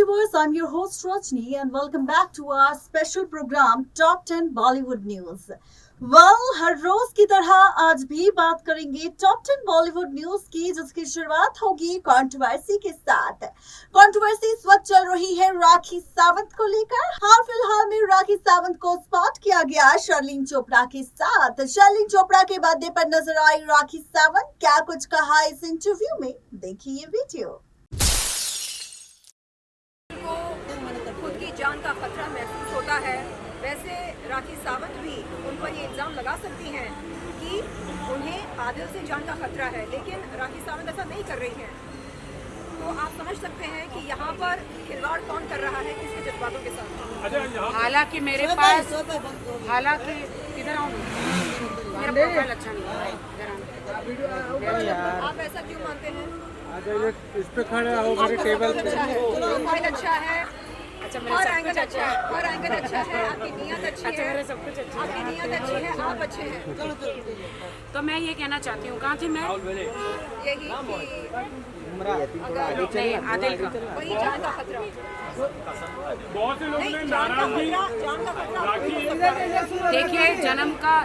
viewers, I'm your host Rajni and welcome back to our special program Top 10 Bollywood News. हर रोज की तरह आज भी बात करेंगे टॉप 10 बॉलीवुड न्यूज की, जिसकी शुरुआत होगी कंट्रोवर्सी के साथ। कंट्रोवर्सी इस वक्त चल रही है राखी सावंत को लेकर। हाल फिलहाल में राखी सावंत को स्पॉट किया गया शर्लिन चोपड़ा के साथ। शर्लिन चोपड़ा के बर्थडे पर नजर आई राखी सावंत, क्या कुछ कहा इस इंटरव्यू में, देखिए ये वीडियो। खुद की जान का खतरा महसूस होता है, वैसे राखी सावंत भी उन पर ये इल्ज़ाम लगा सकती हैं कि उन्हें आदिल से जान का खतरा है, लेकिन राखी सावंत ऐसा नहीं कर रही हैं। तो आप समझ सकते हैं कि यहाँ पर खिलवाड़ कौन कर रहा है किसके जज्बातों के साथ। हालांकि मेरे पास इधर आओ, मेरा प्रोफाइल अच्छा नहीं है, इधर आओ। आप ऐसा क्यों मानते हैं? इस पे खड़े हो, मेरे टेबल पे। प्रोफाइल अच्छा है, अच्छा, हर एंगल अच्छा है, हर एंगल अच्छा है, आपकी नीयत अच्छी है, मेरा सब कुछ अच्छा आपकी नीयत अच्छी है, आप अच्छे हैं। तो मैं ये कहना चाहती हूँ, कहाँ थी मैं? यही कि नहीं, आदिल का वही जान का खतरा। बहुत से लोगों ने नहीं, जान का नाराजगी खतरा। देखिए, जन्म का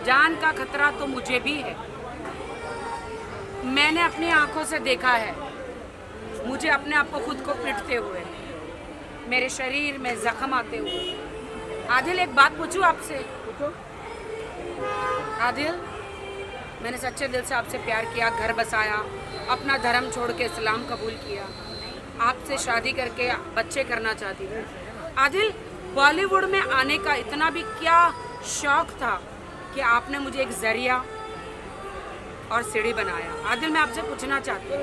जान का खतरा तो मुझे भी है। मैंने अपनी आंखों से देखा है मुझे अपने आप को खुद को पिटते हुए, मेरे शरीर में जख्म आते हुए। आदिल, एक बात पूछूं आपसे? आदिल, मैंने सच्चे दिल से आपसे प्यार किया, घर बसाया, अपना धर्म छोड़ के इस्लाम कबूल किया, आपसे शादी करके बच्चे करना चाहती थी। आदिल, बॉलीवुड में आने का इतना भी क्या शौक था कि आपने मुझे एक जरिया और सीढ़ी बनाया। आदिल, मैं आपसे पूछना चाहती हूँ,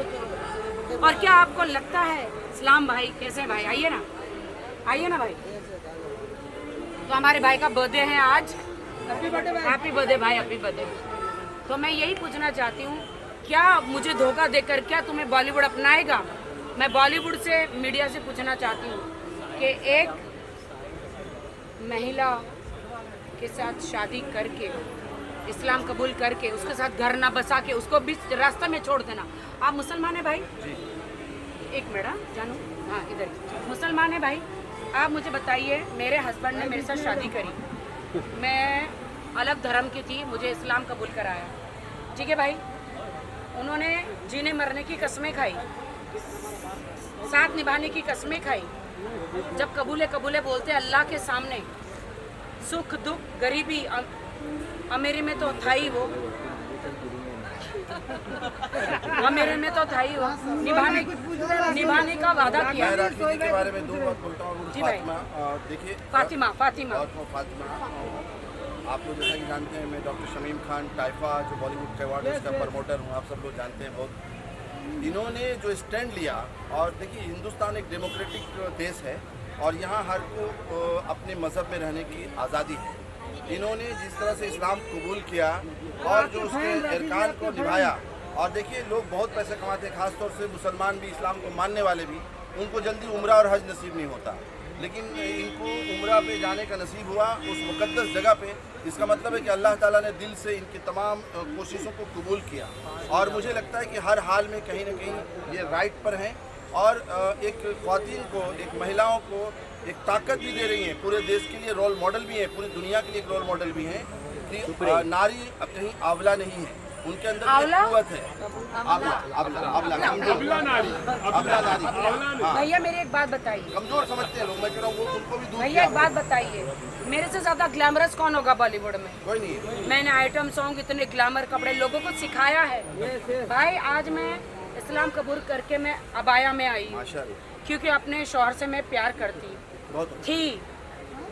और क्या आपको लगता है, इस्लाम भाई कैसे भाई, आइए ना, आइए ना भाई। तो हमारे भाई का बर्थडे है आज, हैप्पी बर्थडे भाई, हैप्पी बर्थडे। तो मैं यही पूछना चाहती हूँ, क्या मुझे धोखा देकर क्या तुम्हें बॉलीवुड अपनाएगा? मैं बॉलीवुड से, मीडिया से पूछना चाहती हूँ कि एक महिला के साथ शादी करके, इस्लाम कबूल करके, उसके साथ घर ना बसा के उसको बीच रास्ते में छोड़ देना। आप मुसलमान है भाई? एक मिनट जानू, हाँ इधर मुसलमान है भाई। आप मुझे बताइए, मेरे हस्बैंड ने मेरे साथ शादी करी, मैं अलग धर्म की थी, मुझे इस्लाम कबूल कराया, ठीक है भाई। उन्होंने जीने मरने की कस्में खाई, साथ निभाने की कस्में खाई। जब कबूले बोलते अल्लाह के सामने, सुख दुख गरीबी अमेरी में तो था ही वो, मेरे में तो था ही वो, निभाने का वादा किया। मैं राखी के बारे में दो बात बोलता हूँ। जी भाई। देखिए, फातिमा आप लोग जैसा कि जानते हैं, मैं डॉक्टर शमीम खान टाइफा, जो बॉलीवुड के अवार्ड उसका प्रमोटर हूँ, आप सब लोग जानते हैं बहुत। इन्होंने जो स्टैंड लिया, और देखिए हिंदुस्तान एक डेमोक्रेटिक देश है और यहाँ हर को अपने मज़हब में रहने की आज़ादी है। इन्होंने जिस तरह से इस्लाम कबूल किया और जो उसके अरकान को निभाया, और देखिए लोग बहुत पैसे कमाते हैं, ख़ासतौर से मुसलमान भी, इस्लाम को मानने वाले भी, उनको जल्दी उम्रा और हज नसीब नहीं होता, लेकिन इनको उम्रा पे जाने का नसीब हुआ उस मुक़द्दस जगह पे। इसका मतलब है कि अल्लाह ताला ने दिल से इनकी तमाम कोशिशों को कबूल किया, और मुझे लगता है कि हर हाल में कहीं ना कहीं ये राइट पर हैं, और एक ख़वातीन को, एक महिलाओं को एक ताकत भी दे रही हैं, पूरे देश के लिए रोल मॉडल भी हैं, पूरी दुनिया के लिए एक रोल मॉडल भी हैं कि नारी अब कहीं आंवला नहीं है, उनके अंदर एक कुव्वत है। आंवला नारी। हाँ। भैया मेरी एक बात बताइए, कमजोर समझते हैं लोग, मैं कह रहा हूँ उनको भी दूर भैया एक बात बताइए, मेरे से ज्यादा ग्लैमरस कौन होगा बॉलीवुड में? कोई नहीं है। मैंने आइटम सॉन्ग, इतने ग्लैमर कपड़े लोगों को सिखाया है भाई। आज मैं इस्लाम कबूल करके मैं अबाया में आई, माशाअल्लाह, क्योंकि अपने शौहर से मैं प्यार करती थी,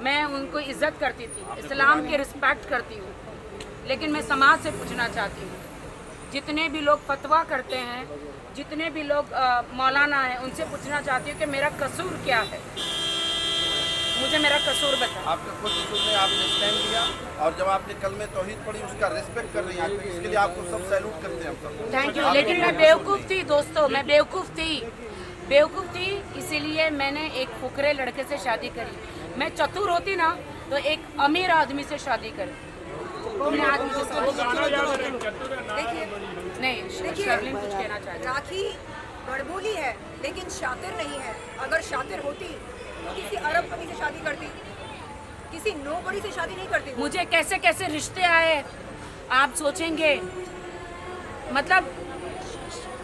मैं उनको इज्जत करती थी, इस्लाम की रिस्पेक्ट करती हूँ। लेकिन मैं समाज से पूछना चाहती हूँ, जितने भी लोग फतवा करते हैं, जितने भी लोग मौलाना हैं, उनसे पूछना चाहती हूँ कि मेरा कसूर क्या है, मुझे मेरा कसूर बताएं। आपका खुद कसूर नहीं, आपने स्टैंड लिया, और जब आपने कलमे तौहीद पढ़ी उसका रिस्पेक्ट कर रही हैं, इसके लिए आपको सब सैल्यूट करते हैं हम सब। Thank you. लेकिन मैं बेवकूफ़ थी दोस्तों, मैं बेवकूफ़ थी, इसीलिए मैंने एक फुकरे लड़के से शादी करी। मैं चतुर होती ना तो एक अमीर आदमी से शादी करती। देखिए, नहीं, शर्लिन कुछ कहना चाहती है। राखी बड़बोली है लेकिन शातिर नहीं है। अगर शातिर होती तो किसी अरबपति से शादी करती, किसी नोबड़ी से शादी नहीं करती। मुझे कैसे कैसे रिश्ते आए आप सोचेंगे, मतलब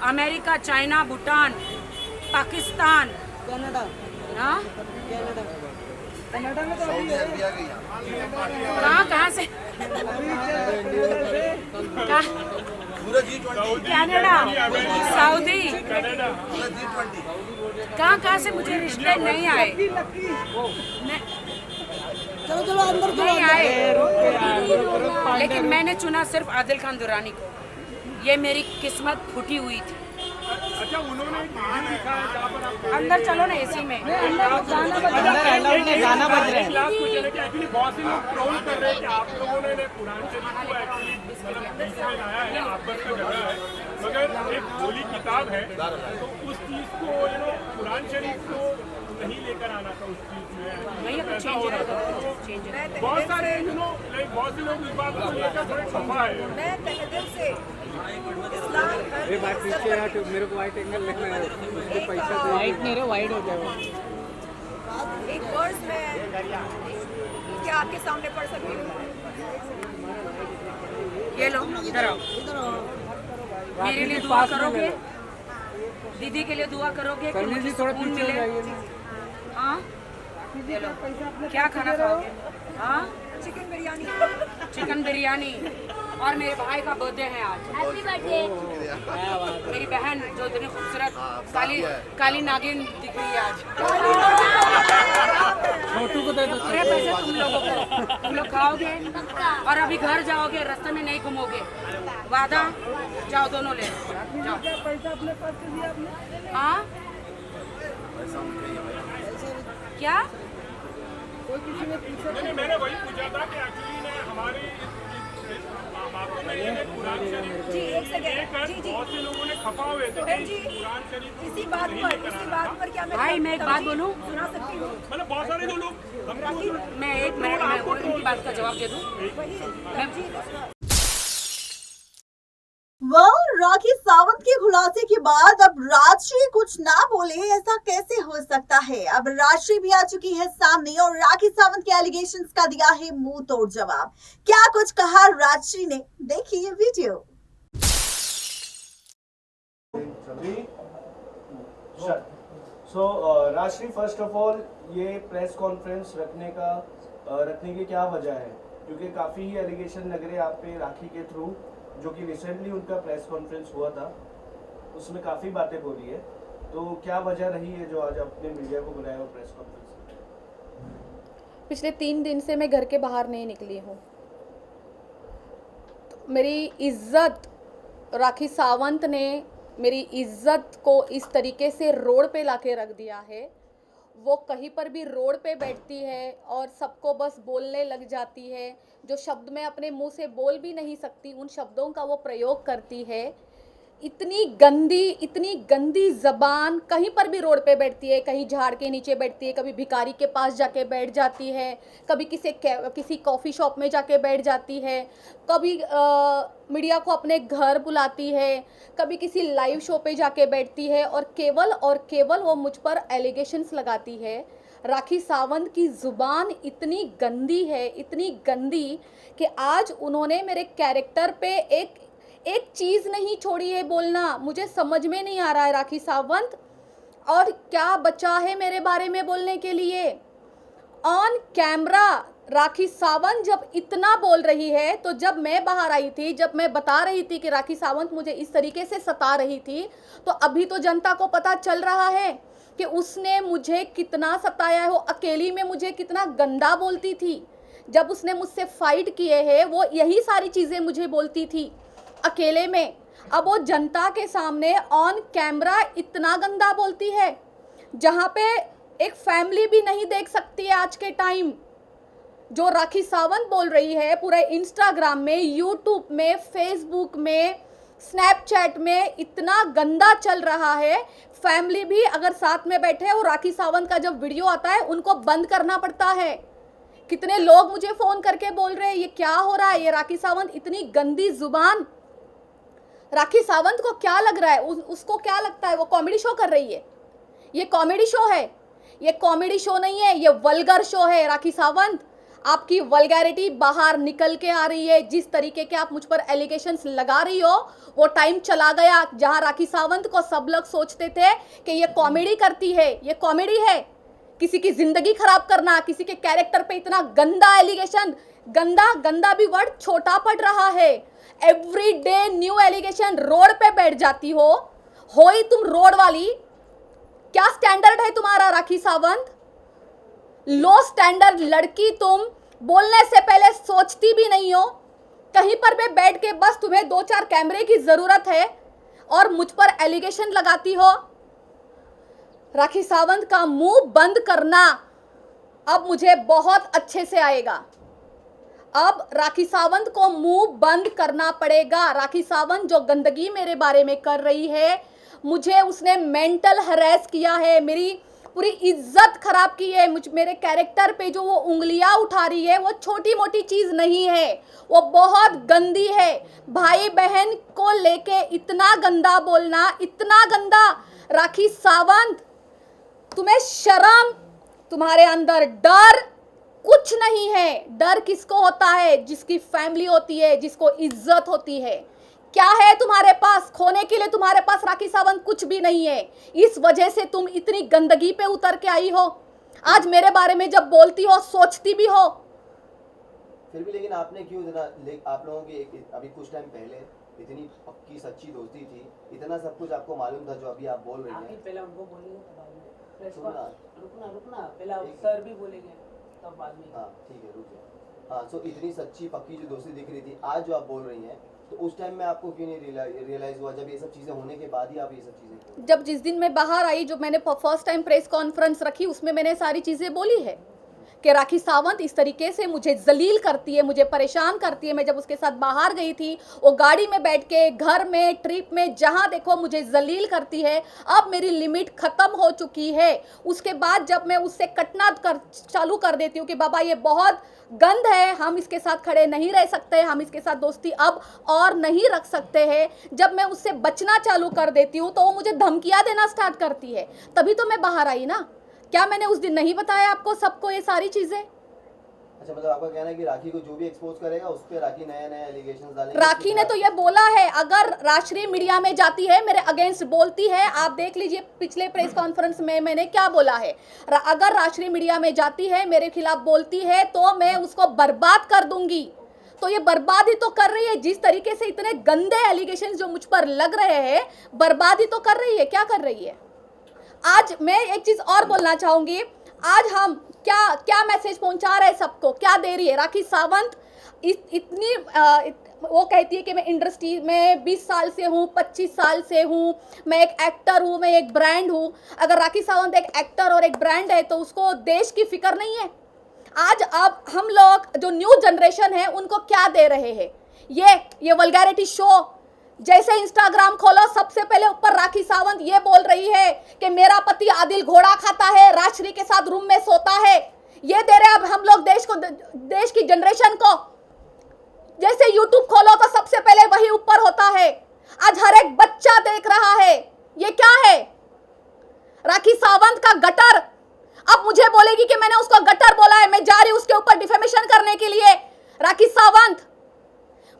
America, China, Bhutan, Pakistan, Canada, हाँ कनाडा में तो सऊदी अरबिया गई कहाँ से कहाँ? पूरा G20, कनाडा, सऊदी, पूरा G20। कहाँ से मुझे रिश्ते नहीं आए, चलो चलो अंदर चलो, नहीं आए। लेकिन मैंने चुना सिर्फ आदिल खान दुरानी को। ये मेरी किस्मत फूटी हुई थी। अच्छा, उन्होंने एक वीडियो दिखा है जहाँ पर आप अंदर चलो ना एसी में। गाना बज रहा है। लास्ट क्वेश्चन है कि एक्चुअली बहुत से लोग ट्रोल कर रहे हैं कि आप लोगों ने कुरान शरीफ को एक्चुअली मतलब बीच में लाया है, आपस में झगड़ा है, मगर एक होली किताब है तो उस चीज़ को कुरान शरीफ को नहीं लेकर आना था उस चीज़ में। नहीं, अगर ऐसा चेंज हो रहा है था तो चेंज है। तो बहुत सारे बहुत से लोग इस बात को लेकर थोड़े खफा है। मैं तहे दिल से इस्लाम धर्म ये बात की पीछे इज्जत हट, मेरे को वाइट एंगल लेना है, उसके एक पैसा दे। वाइट नहीं रे, वाइट हो जाएगा। एक वर्ड्स में क्या आपके सामने पढ़ सकती हूँ। ये लो इधर आओ, इधर आओ। मेरे लिए दुआ करोगे, दीदी के लिए दुआ करोगे कि मुझे थोड़ा सुकून पीछे हो मिले। जाइए। हाँ ये लो, क्या खाना खाओगे? हाँ चिकन बिरयानी। चिकन बिरयानी। और मेरे भाई का बर्थडे है आज। Happy birthday. मेरी बहन जो इतनी खूबसूरत काली नागिन दिख रही है आज। छोटू को दे दो। पूरे पैसे तुम लोग खाओगे और अभी घर जाओगे, रास्ते में नहीं घूमोगे, वादा? जाओ दोनों ले जाओ। पैसा अपने पास से दिया आपने? हाँ क्या? कोई किसी ने पूछा नहीं, मैंने वही पूछा था कि एक्चुअली ने हमारी कुरान शरीफ जी एक सेकेंड। जी जी बहुत से लोगों ने खपा हुए थे सोहेल जी, कुरान शरीफ इसी बात पर क्या मैं भाई, मैं एक बात बोलूं? सुना सकती हूँ? मतलब बहुत सारे जो लोग हमको मैं एक मिनट में उनकी बात का जवाब दे दूं। वही राखी सावंत के खुलासे के बाद अब राजश्री कुछ ना बोले, ऐसा कैसे हो सकता है? अब राजश्री भी आ चुकी है सामने और राखी सावंत के एलिगेशंस का दिया है मुंह तोड़ जवाब। क्या कुछ कहा राजश्री ने, देखिए video. Rajshri, first of all ये प्रेस कॉन्फ्रेंस रखने की क्या वजह है? क्योंकि काफ़ी ही एलिगेशन लग रहे हैं आप पे राखी के थ्रू, जो कि रिसेंटली उनका प्रेस कॉन्फ्रेंस हुआ था, उसमें काफ़ी बातें बोली है। तो क्या वजह रही है जो आज आपने मीडिया को बुलाया हो प्रेस कॉन्फ्रेंस? पिछले 3 दिन से मैं घर के बाहर नहीं निकली हूँ। तो मेरी इज्जत, राखी सावंत ने मेरी इज्जत को इस तरीके से रोड पे लाके रख दिया है। वो कहीं पर भी रोड पे बैठती है और सबको बस बोलने लग जाती है। जो शब्द मैं अपने मुंह से बोल भी नहीं सकती, उन शब्दों का वो प्रयोग करती है। इतनी गंदी ज़बान, कहीं पर भी रोड पे बैठती है, कहीं झाड़ के नीचे बैठती है, कभी भिखारी के पास जाके बैठ जाती है, कभी किसी कॉफ़ी शॉप में जाके बैठ जाती है, कभी मीडिया को अपने घर बुलाती है, कभी किसी लाइव शो पे जाके बैठती है और केवल वो मुझ पर एलिगेशंस लगाती है। राखी सावंत की ज़ुबान इतनी गंदी है, इतनी गंदी कि आज उन्होंने मेरे कैरेक्टर पे एक चीज़ नहीं छोड़ी है बोलना। मुझे समझ में नहीं आ रहा है राखी सावंत और क्या बचा है मेरे बारे में बोलने के लिए। ऑन कैमरा राखी सावंत जब इतना बोल रही है, तो जब मैं बाहर आई थी, जब मैं बता रही थी कि राखी सावंत मुझे इस तरीके से सता रही थी, तो अभी तो जनता को पता चल रहा है कि उसने मुझे कितना सताया है। वो अकेली में मुझे कितना गंदा बोलती थी। जब उसने मुझसे फाइट किए हैं, वो यही सारी चीज़ें मुझे बोलती थी अकेले में। अब वो जनता के सामने ऑन कैमरा इतना गंदा बोलती है, जहाँ पे एक फैमिली भी नहीं देख सकती है आज के टाइम। जो राखी सावंत बोल रही है पूरे इंस्टाग्राम में, यूट्यूब में, फेसबुक में, स्नैपचैट में इतना गंदा चल रहा है। फैमिली भी अगर साथ में बैठे और राखी सावंत का जब वीडियो आता है, उनको बंद करना पड़ता है। कितने लोग मुझे फ़ोन करके बोल रहे हैं ये क्या हो रहा है, ये राखी सावंत इतनी गंदी जुबान। राखी सावंत को क्या लग रहा है, उसको क्या लगता है वो कॉमेडी शो कर रही है? ये कॉमेडी शो है, ये कॉमेडी शो नहीं है, ये वल्गर शो है। राखी सावंत, आपकी वल्गैरिटी बाहर निकल के आ रही है। जिस तरीके के आप मुझ पर एलिगेशंस लगा रही हो, वो टाइम चला गया जहां राखी सावंत को सब लोग सोचते थे कि ये कॉमेडी करती है। ये कॉमेडी है, किसी की जिंदगी खराब करना, किसी के कैरेक्टर पे इतना गंदा एलिगेशन, गंदा भी वर्ड छोटा पड़ रहा है। Every day new allegation, road पे बैठ जाती हो ही तुम रोड वाली। क्या स्टैंडर्ड है तुम्हारा राखी सावंत? लो स्टैंडर्ड लड़की तुम, बोलने से पहले सोचती भी नहीं हो। कहीं पर भी बैठ के बस तुम्हें 2-4 कैमरे की जरूरत है और मुझ पर एलिगेशन लगाती हो। राखी सावंत का मुंह बंद करना अब मुझे बहुत अच्छे से आएगा। अब राखी सावंत को मुंह बंद करना पड़ेगा। राखी सावंत जो गंदगी मेरे बारे में कर रही है, मुझे उसने मेंटल हरेस किया है, मेरी पूरी इज्जत खराब की है। मेरे कैरेक्टर पे जो वो उंगलियां उठा रही है, वो छोटी मोटी चीज नहीं है, वो बहुत गंदी है। भाई बहन को लेके इतना गंदा बोलना, इतना गंदा। राखी सावंत, तुम्हें शर्म, तुम्हारे अंदर डर कुछ नहीं है। डर किसको होता है? जिसकी फैमिली होती है, जिसको इज्जत होती है। क्या है तुम्हारे पास खोने के लिए? तुम्हारे पास राखी सावंत कुछ भी नहीं है। इस वजह से तुम इतनी गंदगी पे उतर के आई हो। आज मेरे बारे में जब बोलती हो, सोचती भी हो। फिर भी लेकिन आपने क्यों आप लोगों की अभी कुछ टाइम पहले इतनी पक्की सच्ची दोस्ती थी, इतना सब कुछ आपको मालूम था जो अभी आप बोल रही हैं। पहले उनको बोलेंगे, रुकना पहले एक- सर भी बोलेंगे तब बाद में। हाँ ठीक है, रुक जाओ। हाँ, सो इतनी सच्ची पक्की जो दोस्ती दिख रही थी, आज जो आप बोल रही हैं, तो उस टाइम में आपको क्यों नहीं रियलाइज हुआ, जब ये सब चीजें होने के बाद ही आप ये सब चीजें? जब जिस दिन मैं बाहर आई, जो मैंने फर्स्ट टाइम प्रेस कॉन्फ्रेंस रखी, उसमें मैंने सारी चीजें बोली है कि राखी सावंत इस तरीके से मुझे जलील करती है, मुझे परेशान करती है। मैं जब उसके साथ बाहर गई थी, वो गाड़ी में बैठ के, घर में, ट्रिप में, जहां देखो मुझे जलील करती है। अब मेरी लिमिट खत्म हो चुकी है। उसके बाद जब मैं उससे कटना चालू कर देती हूँ कि बाबा ये बहुत गंद है, हम इसके साथ खड़े नहीं रह सकते, हम इसके साथ दोस्ती अब और नहीं रख सकते हैं, जब मैं उससे बचना चालू कर देती हूँ तो वो मुझे धमकियाँ देना स्टार्ट करती है। तभी तो मैं बाहर आई ना। क्या मैंने उस दिन नहीं बताया आपको सबको ये सारी चीजें? अच्छा, मतलब आपका कहना है कि राखी को जो भी एक्सपोज करेगा उस पे राखी नए एलिगेशंस डालेगी? राखी ने तो ये बोला है, अगर राष्ट्रीय मीडिया में जाती है, मेरे अगेंस्ट बोलती है, आप देख लीजिए पिछले प्रेस कॉन्फ्रेंस में मैंने क्या बोला है। अगर राष्ट्रीय मीडिया में जाती है, मेरे खिलाफ बोलती है, तो मैं उसको बर्बाद कर दूंगी। तो ये बर्बादी तो कर रही है। जिस तरीके से इतने गंदे एलिगेशन जो मुझ पर लग रहे हैं, बर्बादी तो कर रही है। क्या कर रही है? आज मैं एक चीज और बोलना चाहूंगी। आज हम क्या मैसेज पहुंचा रहे हैं सबको, क्या दे रही है राखी सावंत? वो कहती है कि मैं इंडस्ट्री में 20 साल से हूँ, 25 साल से हूँ, मैं एक एक्टर हूँ, मैं एक ब्रांड हूँ। अगर राखी सावंत एक एक्टर और एक ब्रांड है तो उसको देश की फिक्र नहीं है? आज अब हम लोग जो न्यू जनरेशन है उनको क्या दे रहे हैं? ये वल्गैरिटी शो। जैसे इंस्टाग्राम खोलो, सबसे पहले ऊपर राखी सावंत ये बोल रही है कि मेरा पति आदिल घोड़ा खाता है, राजश्री के साथ रूम में सोता है। ये दे रहे अब हम लोग देश की जनरेशन को। जैसे यूट्यूब खोलो तो सबसे पहले वही ऊपर होता है। आज हर एक बच्चा देख रहा है। ये क्या है? राखी सावंत का गटर। अब मुझे बोलेगी कि मैंने उसको गटर बोला है, मैं जा रही हूं उसके ऊपर डिफेमेशन करने के लिए। राखी सावंत,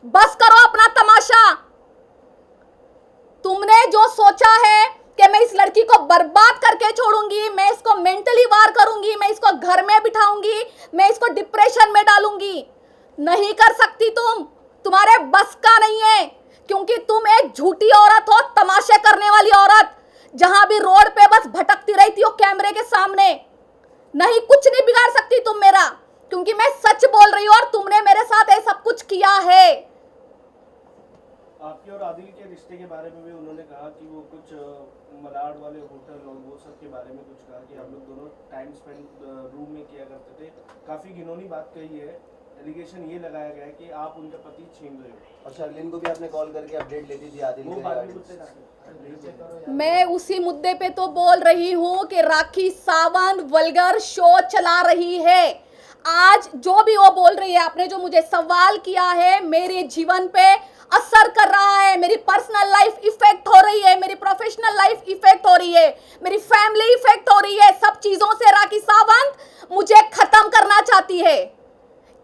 बस करो अपना तमाशा। तुमने जो सोचा है कि मैं इस लड़की को बर्बाद करके छोड़ूंगी, मैं इसको मेंटली वार करूंगी, मैं इसको घर में बिठाऊंगी, मैं इसको डिप्रेशन में डालूंगी, नहीं कर सकती तुम। तुम्हारे बस का नहीं है, क्योंकि तुम एक झूठी औरत हो, तमाशे करने वाली औरत। जहां भी रोड पे बस भटकती रहती हो कैमरे के सामने। नहीं, कुछ नहीं बिगाड़ सकती तुम मेरा, क्योंकि मैं सच बोल रही हूं और तुमने मेरे साथ ये सब कुछ किया है। आपके और आदिल के रिश्ते के बारे में भी उन्होंने कहा कि वो कुछ मलाड वाले होटल और वो सब के बारे में कुछ कहा कि आप लोग दोनों टाइम स्पेंड रूम में किया करते थे। काफी घिनौनी बात कही है। एलिगेशन ये लगाया गया है कि आप उनका पति छीन रहे हो। और शर्लिन को भी आपने कॉल करके अपडेट लेती थी आदिल वो के बात भी रिगार्डिंग। मैं उसी मुद्दे पे तो बोल रही हूँ कि राखी सावंत वल्गर शो चला रही है। आज जो भी वो बोल रही है, आपने जो मुझे सवाल किया है, मेरे जीवन पे असर कर रहा है, मेरी पर्सनल लाइफ इफेक्ट हो रही है, मेरी प्रोफेशनल लाइफ इफेक्ट हो रही है, मेरी फैमिली इफेक्ट हो रही है। सब चीजों से राखी सावंत मुझे खत्म करना चाहती है।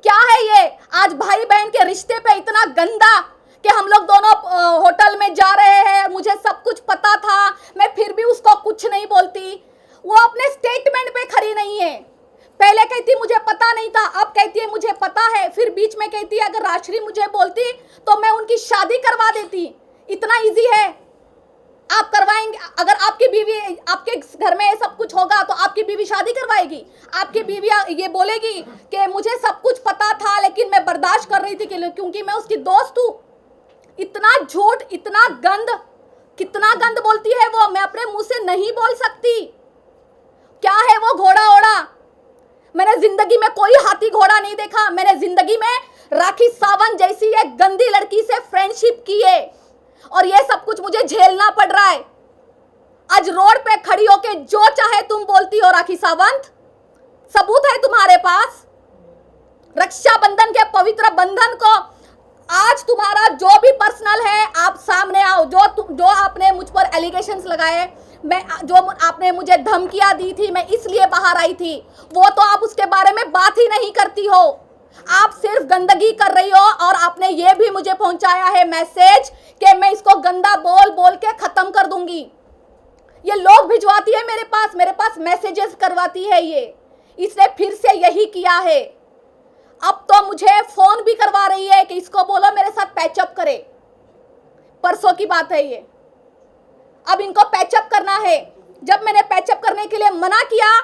क्या है ये? आज भाई बहन के रिश्ते पे इतना गंदा कि हम लोग दोनों होटल में जा रहे हैं, मुझे सब कुछ पता था, मैं फिर भी उसको कुछ नहीं बोलती। वो अपने स्टेटमेंट पे खड़ी नहीं है। पहले कहती मुझे पता नहीं था, अब कहती है मुझे पता है, फिर बीच में कहती है अगर राजश्री मुझे बोलती तो मैं उनकी शादी करवा देती। इतना इजी है? आप करवाएंगे? अगर आपकी बीवी, आपके घर में सब कुछ होगा तो आपकी बीवी शादी करवाएगी? आपकी बीवी ये बोलेगी कि मुझे सब कुछ पता था लेकिन मैं बर्दाश्त कर रही थी क्योंकि मैं उसकी दोस्त हूँ? इतना झूठ, इतना गंद, कितना गंद बोलती है वो, मैं अपने मुंह से नहीं बोल सकती। क्या है वो घोड़ा ओड़ा? मैंने जिंदगी में कोई हाथी घोड़ा नहीं देखा। मैंने जिंदगी में राखी सावंत जैसी एक गंदी लड़की से फ्रेंडशिप की है और ये सब कुछ मुझे झेलना पड़ रहा है। आज रोड पे खड़ी होके जो चाहे तुम बोलती हो राखी सावंत, सबूत है तुम्हारे पास? रक्षाबंधन के पवित्र बंधन को आज तुम्हारा जो भी पर्सनल है आप सामने आओ। जो आपने मुझ पर एलिगेशंस लगाए, जो आपने मुझे धमकियां दी थी, मैं इसलिए बाहर आई थी, वो तो आप उसके बारे में बात ही नहीं करती हो। आप सिर्फ गंदगी कर रही हो और आपने ये भी मुझे पहुंचाया है मैसेज कि मैं इसको गंदा बोल बोल के खत्म कर दूंगी। ये लोग भिजवाती है मेरे पास मैसेजेस करवाती है ये। इसने फिर से यही किया है। अब तो मुझे फोन भी करवा रही है कि इसको बोलो मेरे साथ पैचअप करे। परसों की बात है ये। अब इनको पैचअप करना है। जब मैंने पैचअप करने के लिए मना किया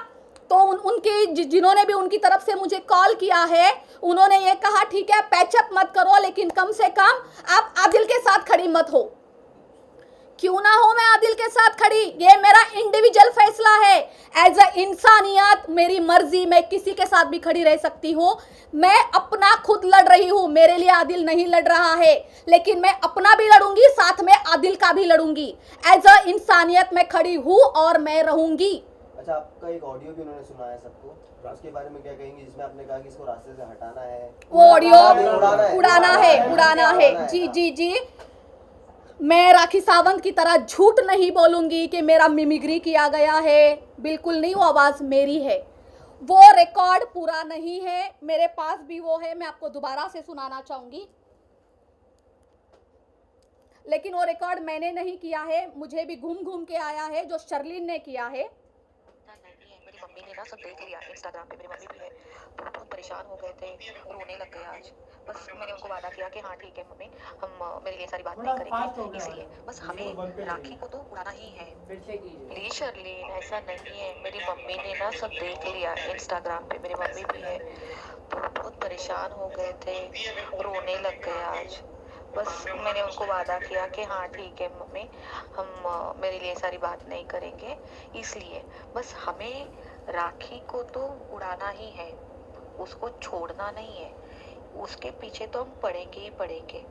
तो उनके जिन्होंने भी उनकी तरफ से मुझे कॉल किया है, उन्होंने ये कहा ठीक है पैचअप मत करो लेकिन कम से कम आप आदिल के साथ खड़ी मत हो। क्यों ना हो मैं आदिल के साथ खड़ी? ये मेरा इंडिविजुअल फैसला है। एज अ इंसानियत मेरी मर्जी, मैं किसी के साथ भी खड़ी रह सकती हूँ। मैं अपना खुद लड़ रही हूँ, मेरे लिए आदिल नहीं लड़ रहा है, लेकिन मैं अपना भी लड़ूंगी, साथ में आदिल का भी लड़ूंगी। एज अ इंसानियत मैं खड़ी हूँ और मैं रहूंगी। अच्छा, आपका एक ऑडियो भी उन्होंने सुनाया सबको, उसके बारे में क्या कहेंगे जिसमें आपने कहा कि इसको रास्ते से हटाना है? वो ऑडियो उड़ाना है। जी मैं राखी सावंत की तरह झूठ नहीं बोलूंगी कि मेरा मिमिक्री किया गया है, बिल्कुल नहीं। वो आवाज मेरी है, वो रिकॉर्ड पूरा नहीं है, मेरे पास भी वो है, मैं आपको दोबारा से सुनाना चाहूंगी। लेकिन वो रिकॉर्ड मैंने नहीं किया है, मुझे भी घूम के आया है, जो शर्लिन ने किया है। मेरी मम्मी ने ना सब देख लिया इंस्टाग्राम पे, मेरी मम्मी भी है, बहुत परेशान हो गए थे, रोने लग गए आज। बस मैंने उनको वादा किया कि हाँ ठीक है मम्मी, हम मेरे लिए सारी बात नहीं करेंगे, इसलिए बस हमें राखी को तो उड़ाना ही है। प्लीज शर्लिन, ऐसा नहीं है, मेरी मम्मी ने ना सब देख लिया इंस्टाग्राम पे, मेरी मम्मी भी है, बहुत परेशान हो गए थे, रोने लग गए आज। बस मैंने उनको वादा किया कि हाँ ठीक है मम्मी, हम मेरे लिए सारी बात नहीं करेंगे, इसलिए बस हमें राखी को तो उड़ाना ही है, उसको छोड़ना नहीं है, उसके पीछे तो हम पढ़ेंगे ही पढ़ेंगे।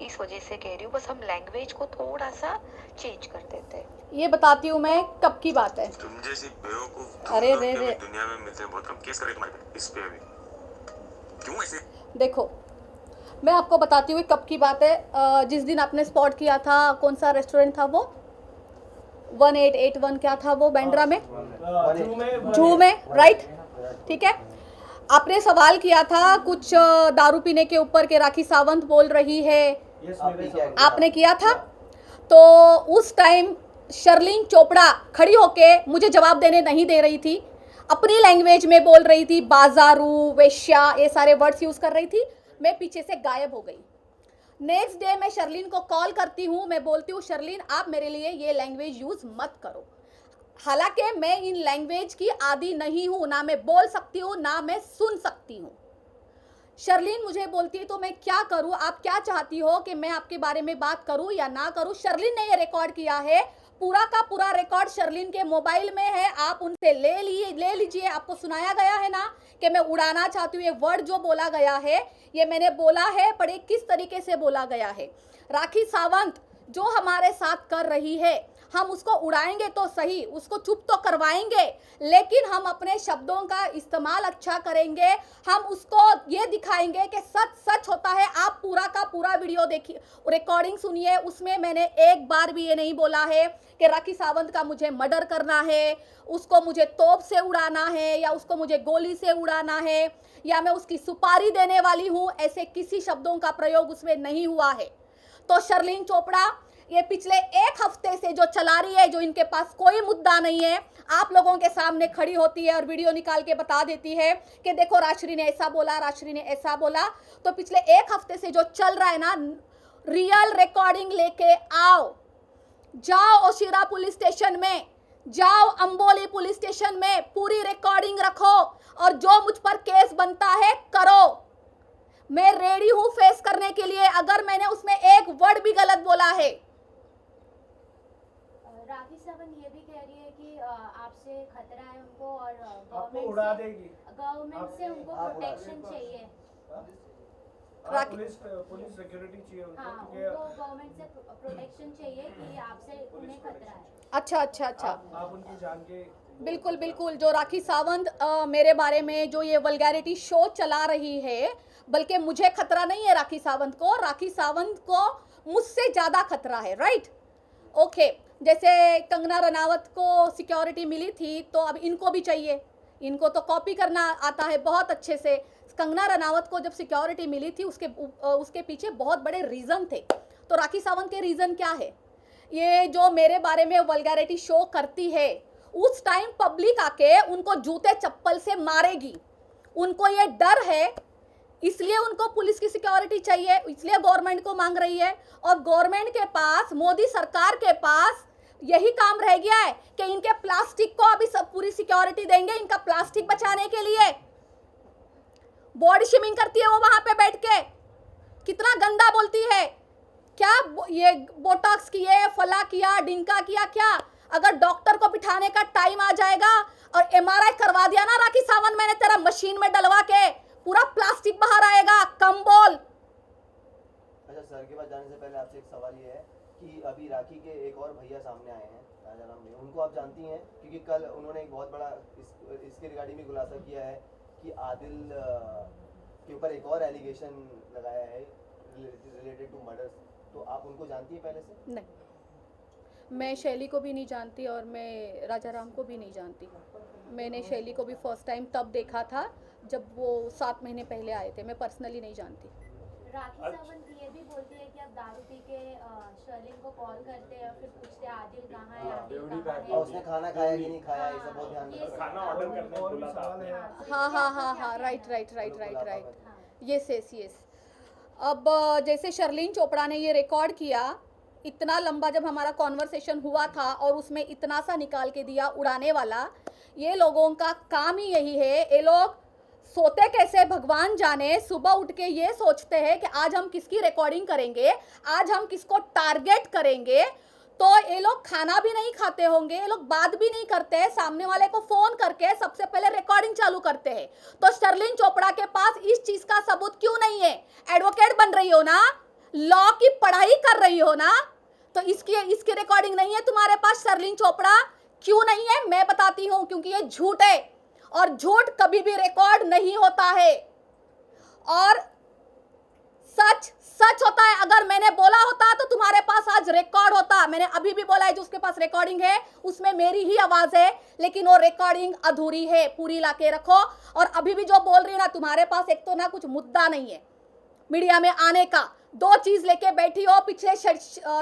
इस वजह से कह रही हूँ, बस हम लैंग्वेज को थोड़ा सा चेंज कर देते हैं। ये बताती हूँ मैं कब की बात है। तुम जैसी बेवकूफ अरे दुनिया में मिलते हैं, बहुत कम। केस करें तुम्हारे पे, इस पे अभी क्यों ऐसे? देखो मैं आपको बताती हूँ कब की बात है। जिस दिन आपने स्पॉट किया था, कौन सा रेस्टोरेंट था वो? 1881 क्या था वो, बांद्रा में, जू में, राइट? ठीक है। आपने सवाल किया था कुछ दारू पीने के ऊपर के राखी सावंत बोल रही है, आपने किया था। तो उस टाइम शर्लिन चोपड़ा खड़ी होके मुझे जवाब देने नहीं दे रही थी, अपनी लैंग्वेज में बोल रही थी, बाजारू, वेश्या, ये सारे वर्ड्स यूज कर रही थी। मैं पीछे से गायब हो गई। नेक्स्ट डे मैं शर्लिन को कॉल करती हूँ, मैं बोलती हूँ शर्लिन आप मेरे लिए ये लैंग्वेज यूज मत करो। हालांकि मैं इन लैंग्वेज की आदी नहीं हूँ, ना मैं बोल सकती हूँ ना मैं सुन सकती हूँ। शर्लिन मुझे बोलती है तो मैं क्या करूँ, आप क्या चाहती हो कि मैं आपके बारे में बात करूँ या ना करूँ? शर्लिन ने ये रिकॉर्ड किया है, पूरा का पूरा रिकॉर्ड शर्लिन के मोबाइल में है, आप उनसे ले लीजिए। आपको सुनाया गया है ना कि मैं उड़ाना चाहती हूँ, ये वर्ड जो बोला गया है ये मैंने बोला है, पर किस तरीके से बोला गया है। राखी सावंत जो हमारे साथ कर रही है, हम उसको उड़ाएंगे तो सही, उसको चुप तो करवाएंगे, लेकिन हम अपने शब्दों का इस्तेमाल अच्छा करेंगे। हम उसको ये दिखाएंगे कि सच सच होता है। आप पूरा का पूरा वीडियो देखिए, रिकॉर्डिंग सुनिए, उसमें मैंने एक बार भी ये नहीं बोला है कि राखी सावंत का मुझे मर्डर करना है, उसको मुझे तोप से उड़ाना है, या उसको मुझे गोली से उड़ाना है, या मैं उसकी सुपारी देने वाली हूं। ऐसे किसी शब्दों का प्रयोग उसमें नहीं हुआ है। तो शर्लिन चोपड़ा ये पिछले एक हफ्ते से जो चला रही है, जो इनके पास कोई मुद्दा नहीं है, आप लोगों के सामने खड़ी होती है और वीडियो निकाल के बता देती है कि देखो राजश्री ने ऐसा बोला, राजश्री ने ऐसा बोला। तो पिछले एक हफ्ते से जो चल रहा है ना, रियल रिकॉर्डिंग लेके आओ, जाओ ओशिरा पुलिस स्टेशन में, जाओ अंबोली पुलिस स्टेशन में, पूरी रिकॉर्डिंग रखो और जो मुझ पर केस बनता है करो। मैं रेडी हूं फेस करने के लिए अगर मैंने उसमें एक वर्ड भी गलत बोला है। राखी सावंत ये भी कह रही है कि आपसे खतरा है उनको और आपको उड़ा देगी, गवर्नमेंट से उनको प्रोटेक्शन चाहिए। पुलिस सिक्योरिटी चाहिए उनको, हाँ, क्योंकि उनको गवर्नमेंट से प्रोटेक्शन चाहिए कि आपसे उन्हें खतरा है। अच्छा। आप उनकी जान के बिल्कुल बिल्कुल। जो राखी सावंत मेरे बारे में जो ये वल्गैरिटी शो चला रही है, बल्कि मुझे खतरा नहीं है राखी सावंत को, राखी सावंत को मुझसे ज़्यादा खतरा है, राइट? ओके। जैसे कंगना रनावत को सिक्योरिटी मिली थी, तो अब इनको भी चाहिए। इनको तो कॉपी करना आता है बहुत अच्छे से। कंगना रनावत को जब सिक्योरिटी मिली थी, उसके पीछे बहुत बड़े रीज़न थे। तो राखी सावंत के रीज़न क्या है? ये जो मेरे बारे में वल्गैरिटी शो करती है, उस टाइम पब्लिक आके उनको जूते चप्पल से मारेगी। उनको ये डर है, इसलिए उनको पुलिस की सिक्योरिटी चाहिए, इसलिए गवर्नमेंट को मांग रही है। और गवर्नमेंट के पास, मोदी सरकार के पास यही काम रह गया है कि इनके प्लास्टिक को अभी सब पूरी सिक्योरिटी देंगे, इनका प्लास्टिक बचाने के लिए। बॉडी शेमिंग करती है वो वहां पे बैठ के, कितना गंदा बोलती है। क्या ये बोटॉक्स किए, फला किया, डिंका किया, क्या? अगर डॉक्टर को बिठाने का टाइम आ जाएगा और MRI करवा दिया ना राखी सावंत मैंने तेरा मशीन में डलवा के, पूरा प्लास्टिक बाहर आएगा। कम बोल। अच्छा सर के पास जाने से पहले आपसे एक सवाल ये है कि अभी राखी के एक और भैया सामने आए हैं, राजा राम भैया, उनको आप जानती हैं? क्योंकि कल उन्होंने एक बहुत बड़ा इसके रिगार्डिंग में खुलासा किया है कि आदिल के ऊपर एक और एलिगेशन लगाया है रिलेटेड टू मर्डर्स। तो आप उनको जानती हैं पहले से? नहीं, मैं शैली को भी नहीं जानती और मैं राजा राम को भी नहीं जानती। मैंने शैली को भी फर्स्ट टाइम तब देखा था जब वो 7 महीने पहले आए थे। मैं पर्सनली नहीं जानती। राखी सावंत ये भी बोलती है कि आप दारू पी के शर्लिन को कॉल करते हैं, फिर पूछते हैं आदिल कहाँ है, आदिल कहाँ है, और उसने खाना खाया कि नहीं खाया, ये सब बहुत ध्यान ये रखना। खाना ऑर्डर करने को बोला था। हाँ, राइट। यस। अब जैसे शर्लिन चोपड़ा ने ये रिकॉर्ड किया, इतना लंबा जब हमारा कॉन्वर्सेशन हुआ था और उसमें इतना सा निकाल के दिया उड़ाने वाला। ये लोगों का काम ही यही है। ये लोग सोते कैसे भगवान जाने, सुबह उठ के ये सोचते हैं कि आज हम किसकी रिकॉर्डिंग करेंगे, आज हम किसको टारगेट करेंगे। तो ये लोग खाना भी नहीं खाते होंगे, ये लोग बात भी नहीं करते हैं, सामने वाले को फोन करके सबसे पहले रिकॉर्डिंग चालू करते हैं। तो शर्लिन चोपड़ा के पास इस चीज का सबूत क्यों नहीं है? एडवोकेट बन रही हो ना, लॉ की पढ़ाई कर रही हो ना, तो इसकी रिकॉर्डिंग नहीं है तुम्हारे पास। शर्लिन चोपड़ा क्यों नहीं है? मैं बताती हूं, क्योंकि ये झूठ है और झूठ कभी भी रिकॉर्ड नहीं होता है और सच सच होता है। अगर मैंने बोला होता तो तुम्हारे पास आज रिकॉर्ड होता। मैंने अभी भी बोला है, जो उसके पास रिकॉर्डिंग है उसमें मेरी ही आवाज है, लेकिन वो रिकॉर्डिंग अधूरी है, पूरी लाके रखो। और अभी भी जो बोल रही हो ना, तुम्हारे पास एक तो ना कुछ मुद्दा नहीं है मीडिया में आने का। 2 चीज लेके बैठी हो, पिछले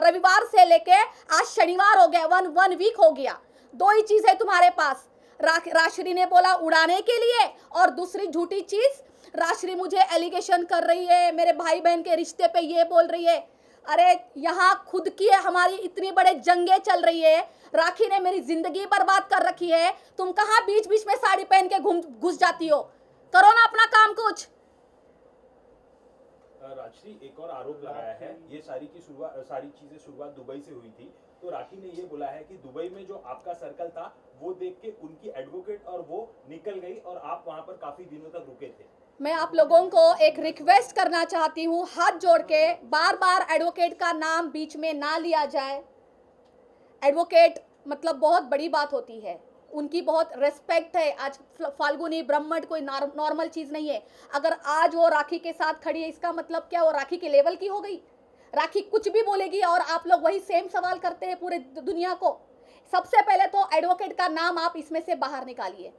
रविवार से लेके आज शनिवार हो गया, वन वीक हो गया। 2 ही चीज है तुम्हारे पास। राजश्री ने बोला उड़ाने के लिए, और दूसरी झूठी चीज, राजश्री मुझे एलिगेशन कर रही है, मेरे भाई बहन के रिश्ते पे ये बोल रही है। अरे यहाँ खुद की है, हमारी इतनी बड़े जंगे चल रही है, राखी ने मेरी जिंदगी बर्बाद कर रखी है। तुम कहाँ बीच बीच में साड़ी पहन के घुस जाती हो? करो ना अपना काम कुछ। राजश्री एक और आरोप लगाया है, ये सारी चीजें शुरुआत दुबई से हुई थी। तो राखी ने ये बोला है कि दुबई में जो आपका सर्कल था वो देख के उनकी एडवोकेट और वो निकल गई और आप वहां पर काफी दिनों तक रुके थे। मैं आप लोगों को एक रिक्वेस्ट करना चाहती हूँ, हाथ जोड़ के, बार बार एडवोकेट का नाम बीच में ना लिया जाए। एडवोकेट मतलब बहुत बड़ी बात होती है, उनकी बहुत रेस्पेक्ट है। आज फाल्गुनी ब्रह्मट कोई नॉर्मल चीज़ नहीं है। अगर आज वो राखी के साथ खड़ी है, इसका मतलब क्या वो राखी के लेवल की हो गई? राखी कुछ भी बोलेगी और आप लोग वही सेम सवाल करते हैं पूरे दुनिया को। सबसे पहले तो एडवोकेट का नाम आप इसमें से बाहर निकालिए।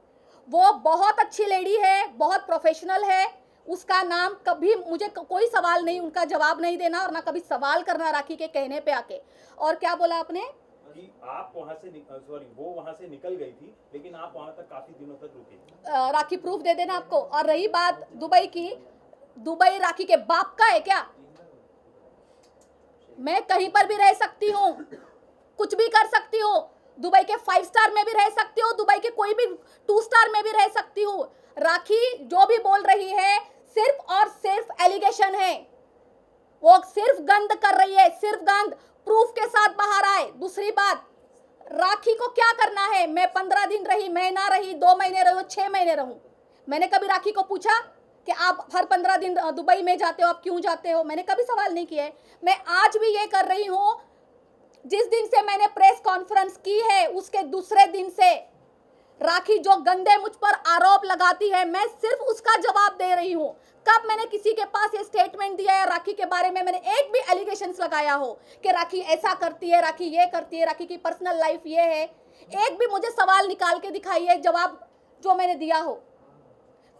वो बहुत अच्छी लेडी है, बहुत प्रोफेशनल है, उसका नाम कभी मुझे कोई सवाल नहीं, उनका जवाब नहीं देना और ना कभी सवाल करना राखी के कहने पे आके। और क्या बोला आपने कि आप वहां से वो वहां से निकल गई थी, लेकिन आप वहां तक काफी दिनों तक रुके। राखी प्रूफ दे देना आपको। और रही बात दुबई की, दुबई राखी के बाप का है क्या? मैं कहीं पर भी रह सकती हूँ, कुछ भी कर सकती हूँ। दुबई के 5 स्टार में भी रह सकती हूँ, दुबई के कोई भी 2 स्टार में भी रह सकती हूँ। राखी जो भी बोल रही है सिर्फ और सिर्फ एलिगेशन है, वो सिर्फ गंद कर रही है, सिर्फ गंद। प्रूफ के साथ बाहर आए। दूसरी बात, राखी को क्या करना है? मैं 15 दिन रही, महीना रही, 2 महीने रही, 6 महीने रहूं, मैंने कभी राखी को पूछा कि आप हर 15 दिन दुबई में जाते हो, आप क्यों जाते हो? मैंने कभी सवाल नहीं किया है। मैं आज भी ये कर रही हूँ। जिस दिन से मैंने प्रेस कॉन्फ्रेंस की है उसके दूसरे दिन से राखी जो गंदे मुझ पर आरोप लगाती है, मैं सिर्फ उसका जवाब दे रही हूँ। कब मैंने किसी के पास ये स्टेटमेंट दिया है राखी के बारे में, मैंने एक भी एलिगेशंस लगाया हो कि राखी ऐसा करती है, राखी ये करती है, राखी की पर्सनल लाइफ ये है? एक भी मुझे सवाल निकाल के दिखाइए जवाब जो मैंने दिया हो।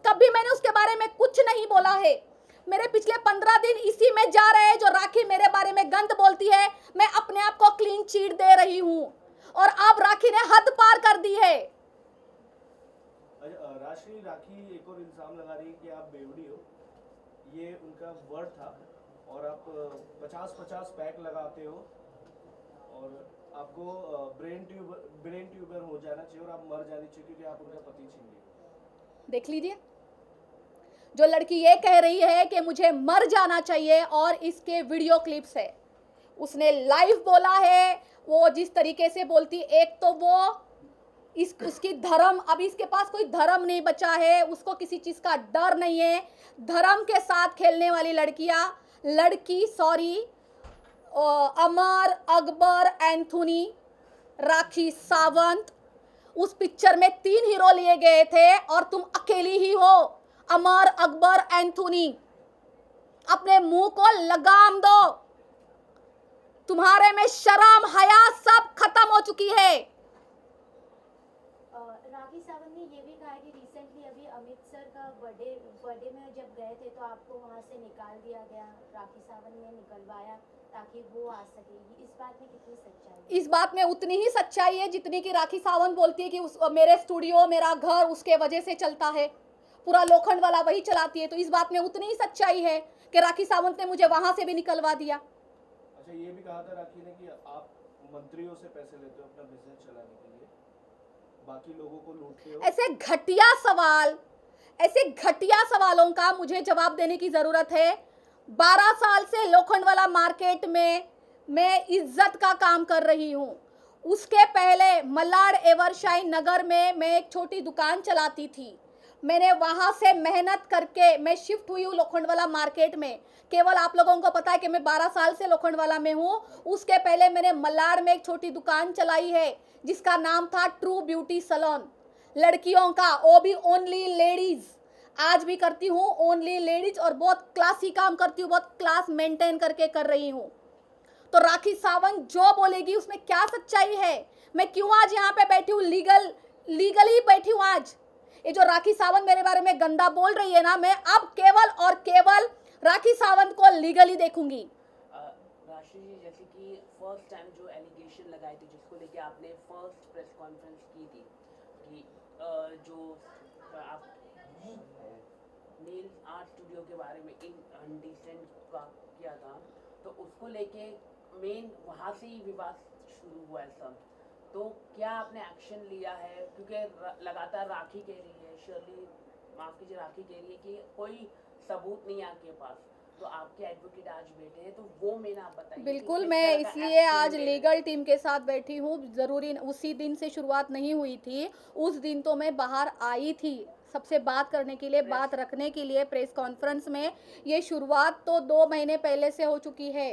कभी मैंने उसके बारे में कुछ नहीं बोला है। मेरे पिछले 15 दिन इसी में जा रहे हैं जो राखी मेरे बारे में गंद बोलती है। मैं अपने आप को क्लीन चीट दे रही हूँ और अब राखी ने हद पार कर दी है। राशि, राखी एक और इल्जाम लगा रही है कि आप बेवड़ी हो, ये उनका वर्ड था, और आप 50-50 पैक लगाते हो और आपको ब्रेन ट्यूबर हो जाना चाहिए और आप मर जानी चाहिए क्योंकि आप उनका पति छीन लिए। देख लीजिए, जो लड़की ये कह रही है कि मुझे मर जाना चाहिए और इसके वीडियो क्लिप्स है, उसने लाइव बोला है। वो जिस तरीके से बोलती, एक तो वो उसकी धर्म, अभी इसके पास कोई धर्म नहीं बचा है, उसको किसी चीज का डर नहीं है। धर्म के साथ खेलने वाली अमर, अकबर, एंथोनी, राखी सावंत, उस पिक्चर में 3 हीरो लिए गए थे और तुम अकेली ही हो, अमर, अकबर, एंथोनी। अपने मुंह को लगाम दो, तुम्हारे में शर्म हया सब खत्म हो चुकी है। राखी सावंत ने ये भी कहा कि रिसेंटली अभी अमृतसर का बर्थडे में जब गए थे तो आपको वहां से निकाल दिया गया, राखी सावंत ने निकलवाया ताकि वो आ सके। इस बात में कितनी सच्चाई है? इस बात में उतनी ही सच्चाई है जितनी कि राखी सावंत बोलती है कि मेरे स्टूडियो, मेरा घर उसके वजह से चलता है, पूरा लोखंड वाला वही चलाती है। तो इस बात में उतनी ही सच्चाई है कि राखी सावंत ने मुझे वहां से भी निकलवा दिया। अच्छा, ये भी कहा था राखी ने कि आप मंत्रियों से पैसे लेते हो अपना बिजनेस चलाने के लिए, बाकी लोगों को लूटते हो। ऐसे घटिया सवालों का मुझे जवाब देने की जरूरत है। 12 साल से लोखंडवाला मार्केट में मैं इज्जत का काम कर रही हूँ। उसके पहले मलाड एवरशाइन नगर में मैं एक छोटी दुकान चलाती थी। मैंने वहाँ से मेहनत करके मैं शिफ्ट हुई हूँ लोखंडवाला मार्केट में। केवल आप लोगों को पता है कि मैं 12 साल से लोखंडवाला में हूँ। उसके पहले मैंने मलाड में एक छोटी दुकान चलाई है जिसका नाम था ट्रू ब्यूटी सैलून, लड़कियों का, वो भी ओनली लेडीज। आज भी करती हूँ ओनली लेडीज और बहुत क्लासी काम करती हूँ, बहुत क्लास मेंटेन करके कर रही हूँ। तो राखी सावंत जो बोलेगी उसमें क्या सच्चाई है? मैं क्यों आज यहाँ पे बैठी हूँ, लीगली बैठी हूँ आज। ये जो राखी सावंत मेरे बारे में गंदा बोल रही है ना, मैं अब केवल और केवल राखी सावंत को लीगली देखूंगी। राशि जी, जैसे कि फर्स्ट टाइम जो एलिगेशन लगाई थी, जिसको लेके आपने फर्स्ट प्रेस कॉन्फ्रेंस की थी कि जो आप नेल आर्ट स्टूडियो के बारे में इनडिसेंट का किया था, तो उसको लेके मेन वहाँ से ही विवाद शुरू हुआ है सब। तो क्या आपने एक्शन लिया है? क्योंकि लगातार राखी कह रही है, शर्ली माफ कीजिए, राखी कह रही है कि कोई सबूत नहीं है आपके पास, तो आपके एडवोकेट आज बैठे हैं, तो वो मैंने आप बताइए। बिल्कुल, मैं इसलिए आज लीगल टीम के साथ बैठी हूँ। ज़रूरी उसी दिन से शुरुआत नहीं हुई थी, उस दिन तो मैं बाहर आई थी सबसे बात करने के लिए, बात रखने के लिए प्रेस कॉन्फ्रेंस में। ये शुरुआत तो 2 महीने पहले से हो चुकी है।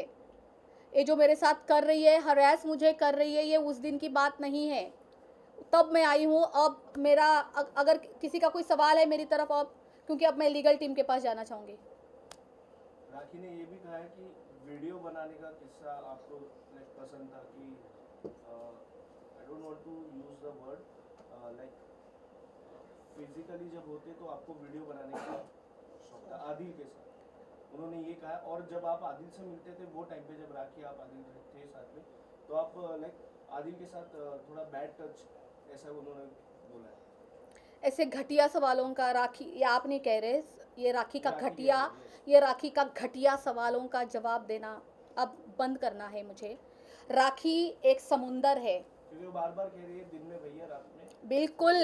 ये जो मेरे साथ कर रही है, हरास मुझे कर रही है, ये उस दिन की बात नहीं है, तब मैं आई हूँ। अब मेरा अगर किसी का कोई सवाल है मेरी तरफ, अब क्योंकि अब मैं लीगल टीम के पास जाना चाहूँगी। राखी ने ये भी कहा है कि वीडियो बनाने का किस्सा आपको पसंद था कि I don't want to use the word like physically जब होते तो आपको वीडियो बनाने का शौक था आदिल के साथ, उन्होंने ये कहा। और जब आप आदिल से मिलते थे वो टाइम पे, जब राखी आप आदिल थे साथ में, तो आप लाइक आदिल के साथ थोड़ा बैड टच ऐसा उन्होंने बोला है। ऐसे घटिया सवालों का राखी, ये आप नहीं कह रहे, ये राखी का घटिया, ये राखी का घटिया सवालों का जवाब देना अब बंद करना है मुझे। राखी एक समुंदर है, क्योंकि वो बार-बार कह रही है दिन में भैया रात में। बिल्कुल,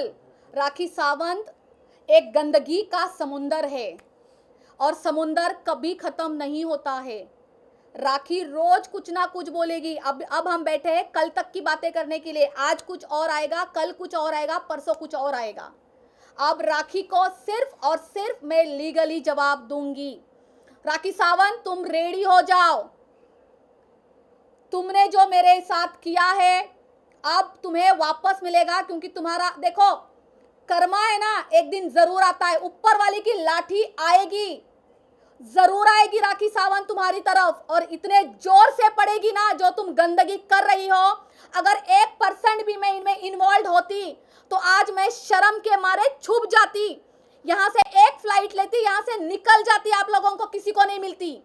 राखी सावंत एक गंदगी का समुंदर है और समुंदर कभी खत्म नहीं होता है। राखी रोज कुछ ना कुछ बोलेगी। अब हम बैठे हैं कल तक की बातें करने के लिए, आज कुछ और आएगा, कल कुछ और आएगा, परसों कुछ और आएगा। अब राखी को सिर्फ और सिर्फ मैं लीगली जवाब दूंगी। राखी सावंत, तुम रेडी हो जाओ। तुमने जो मेरे साथ किया है अब तुम्हें वापस मिलेगा, क्योंकि तुम्हारा देखो कर्मा है ना, एक दिन जरूर आता है, ऊपर वाले की लाठी आएगी, जरूर आएगी राखी सावंत तुम्हारी तरफ, और इतने जोर से पड़ेगी ना जो तुम गंदगी कर रही हो। अगर 1% भी मैं इनमें इन्वॉल्व होती तो आज मैं शर्म के मारे छुप जाती, यहाँ से एक फ्लाइट लेती, यहाँ से निकल जाती, आप लोगों को किसी को नहीं मिलती,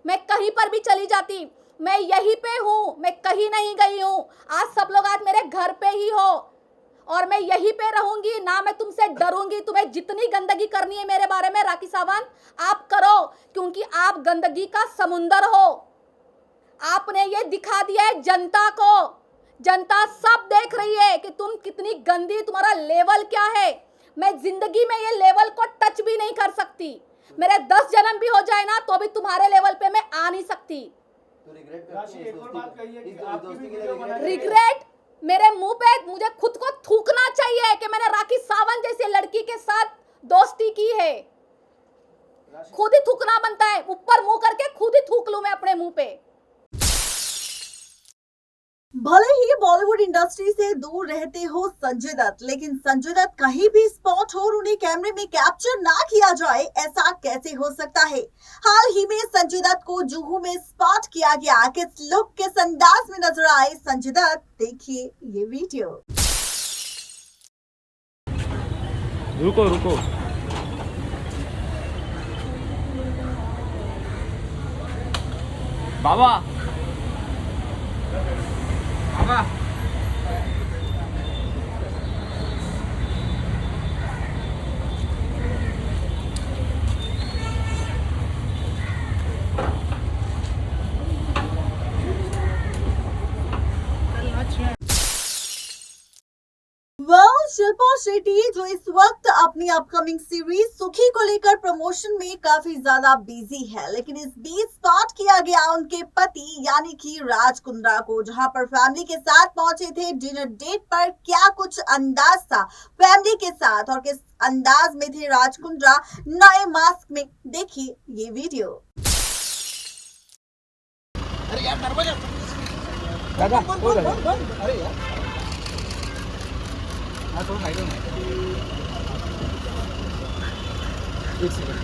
मैं कहीं पर भी चली जाती। मैं यहीं पे हूँ, मैं कहीं नहीं गई हूँ। आज सब लोग आज मेरे घर पे ही हो और मैं यहीं पे रहूंगी ना, मैं तुमसे डरूंगी। तुम्हें जितनी गंदगी करनी है मेरे बारे में राखी सावंत आप करो, क्योंकि आप गंदगी का समुंदर हो। आपने ये दिखा दिया है जनता को, जनता सब देख रही है कि तुम कितनी गंदी, तुम्हारा लेवल क्या है। मैं जिंदगी में ये लेवल को टच भी नहीं कर सकती, मेरे 10 जन्म भी हो जाए ना तो भी तुम्हारे लेवल पे मैं आ नहीं सकती। तो रिग्रेट मेरे मुंह पे, मुझे खुद को थूकना चाहिए कि मैंने राखी सावंत जैसी लड़की के साथ दोस्ती की है। खुद ही थूकना बनता है, ऊपर मुंह करके खुद ही थूक लूं मैं अपने मुंह पे। भले ही बॉलीवुड इंडस्ट्री से दूर रहते हो संजय दत्त, लेकिन संजय दत्त कहीं भी स्पॉट हो और उन्हें कैमरे में कैप्चर ना किया जाए, ऐसा कैसे हो सकता है। हाल ही में संजय दत्त को जुहू में स्पॉट किया गया। किस लुक, किस अंदाज में नजर आए संजय दत्त, देखिए ये वीडियो। रुको रुको, बाबा बाबा शिल्पा शेट्टी जो इस वक्त अपनी अपकमिंग सीरीज सुखी को लेकर प्रमोशन में काफी ज्यादा बिजी है, लेकिन इस बीच स्पॉट किया गया उनके पति यानी कि राज कुंद्रा को, जहां पर फैमिली के साथ पहुंचे थे डिनर डेट पर। क्या कुछ अंदाज था फैमिली के साथ और किस अंदाज में थे राज कुंद्रा नए मास्क में, देखिए ये वीडियो। अरे यार दरवाजा अरे यार तो साइड में एक सेकंड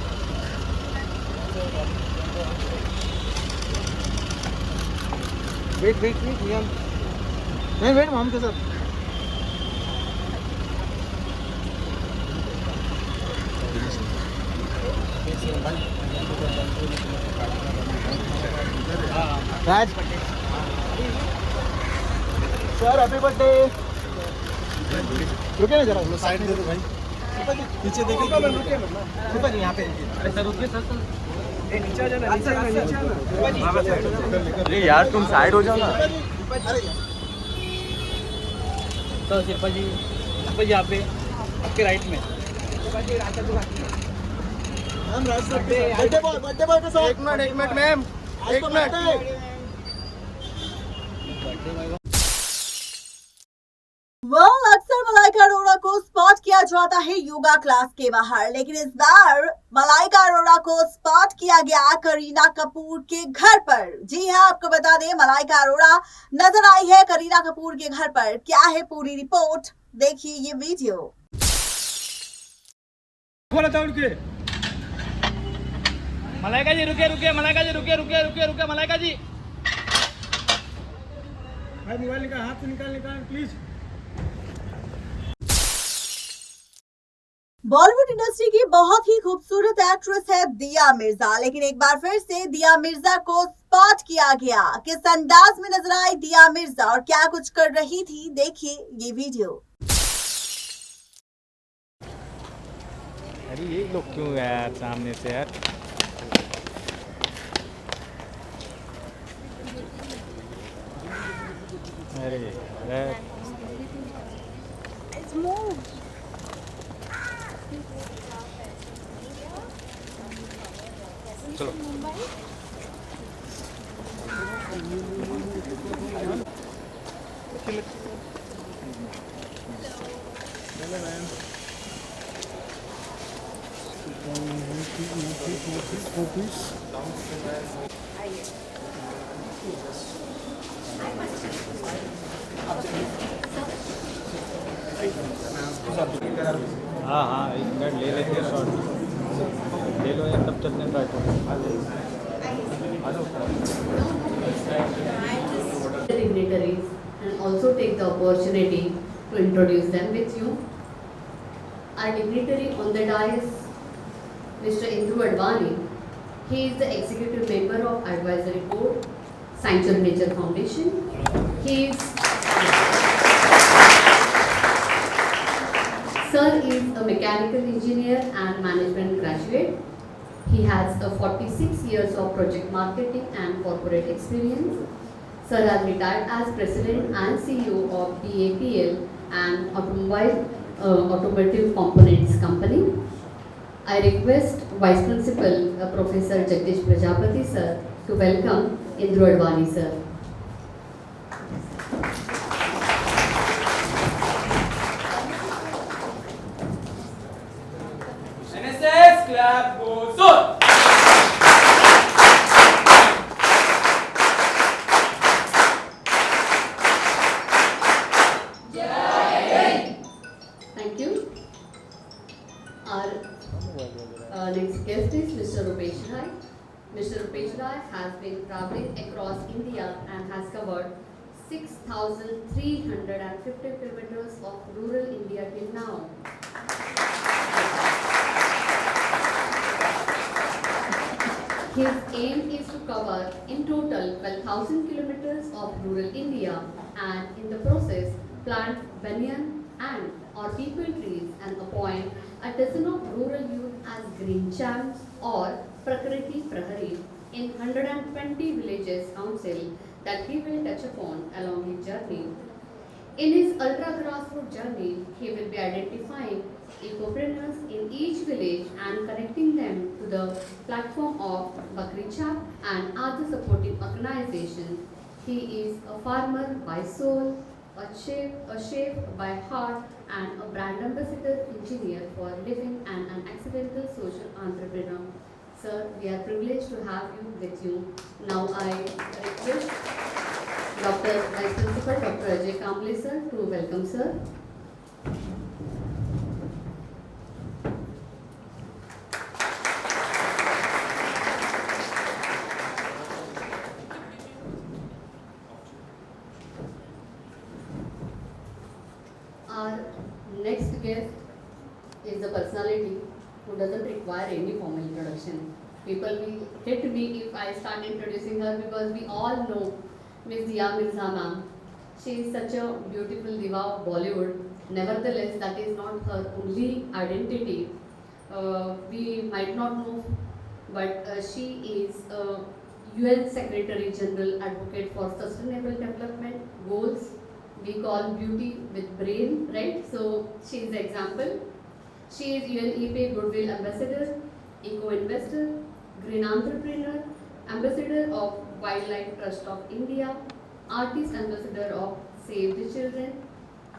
वेट वेट वेट नहीं वेट मॉम के साथ राज सर हैप्पी बर्थडे। रुके ना जरा, साइड में दे दो भाई, पीछे देखिए ऊपर यहाँ पे। अरे सर रुकिए सर, नीचे आ जाना, अरे यार तुम साइड हो जाओ ना। तो शिल्पा जी यहाँ पे आपके राइट में बर्थडे बॉय के साथ। एक मिनट मैम, एक मिनट। अक्सर मलाइका अरोड़ा को स्पॉट किया जाता है योगा क्लास के बाहर, लेकिन इस बार मलाइका अरोड़ा को स्पॉट किया गया करीना कपूर के घर पर। जी हां, आपको बता दें मलाइका अरोड़ा नजर आई है करीना कपूर के घर पर। क्या है पूरी रिपोर्ट, देखिए ये वीडियो। मलाइका जी रुके रुके, मलाइका जी रुके रुके रुके रुके, मलाइका जी भाई मोबाइल निकाल, हाथ से निकाल निकाल प्लीज। बॉलीवुड इंडस्ट्री की बहुत ही खूबसूरत एक्ट्रेस है दिया मिर्जा, लेकिन एक बार फिर से दिया मिर्जा को स्पॉट किया गया। किस अंदाज में नजर आई दिया मिर्जा और क्या कुछ कर रही थी, देखिए ये वीडियो। अरे ये लोग क्यों यार सामने से यार। अरे यार चलो हाँ हाँ, एक मिनट ले लेते हैं शॉर्ट, ले लो यार, तब चलते हैं बैठ। Dignitaries and also take the opportunity to introduce them with you. Our dignitary on the dais, Mr. Indru Advani. He is the executive member of Advisory Board, Sanctuary Nature Foundation. Sir is a mechanical engineer and management graduate. He has 46 years of project marketing and corporate experience. Sir has retired as president and CEO of BAPL, an automotive components company. I request Vice Principal Professor Jagdish Prajapati sir to welcome Indru Advani sir. NSS clap goes on. Thank you. Our next guest is Mr. Rupesh Rai. Mr. Rupesh Rai has been traveling across India and has covered 6,350 kilometers of rural India till now. His aim is to cover in total 12,000 kilometers of rural India and in the process plant banyan and or people trees and appoint a dozen of rural youth as green champs or Prakriti Prahari in 120 villages council that he will touch upon along his journey. In his ultra grassroots journey, he will be identifying ecopreneurs in each village and connecting them to the platform of Bakri Chap and other supporting organizations. He is a farmer by soul, a chef by heart, and a brand ambassador engineer for living and an accidental social entrepreneur. Sir, we are privileged to have you with you. Now I request Dr. Vice Principal Dr. Ajay Kamble sir to welcome sir. Our next guest is a personality who doesn't require any formal introduction. People will hit me if I start introducing her because we all know Miss Diya Mirza ma'am. She is such a beautiful diva of Bollywood. Nevertheless, that is not her only identity. We might not know, but she is a UN Secretary General Advocate for Sustainable Development Goals. We call beauty with brain, right? So she is the example. She is UNEP Goodwill Ambassador, Eco-Investor, Green Entrepreneur, Ambassador of Wildlife Trust of India, Artist Ambassador of Save the Children,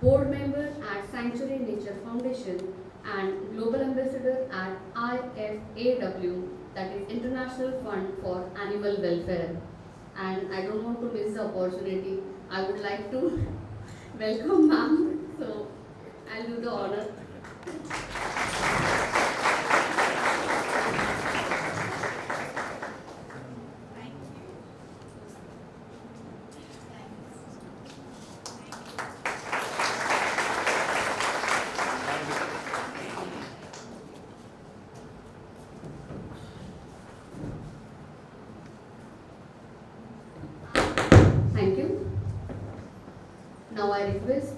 board member at Sanctuary Nature Foundation, and global ambassador at IFAW, that is International Fund for Animal Welfare. And I don't want to miss the opportunity. I would like to welcome ma'am, so I'll do the honor. Thank you. Now I request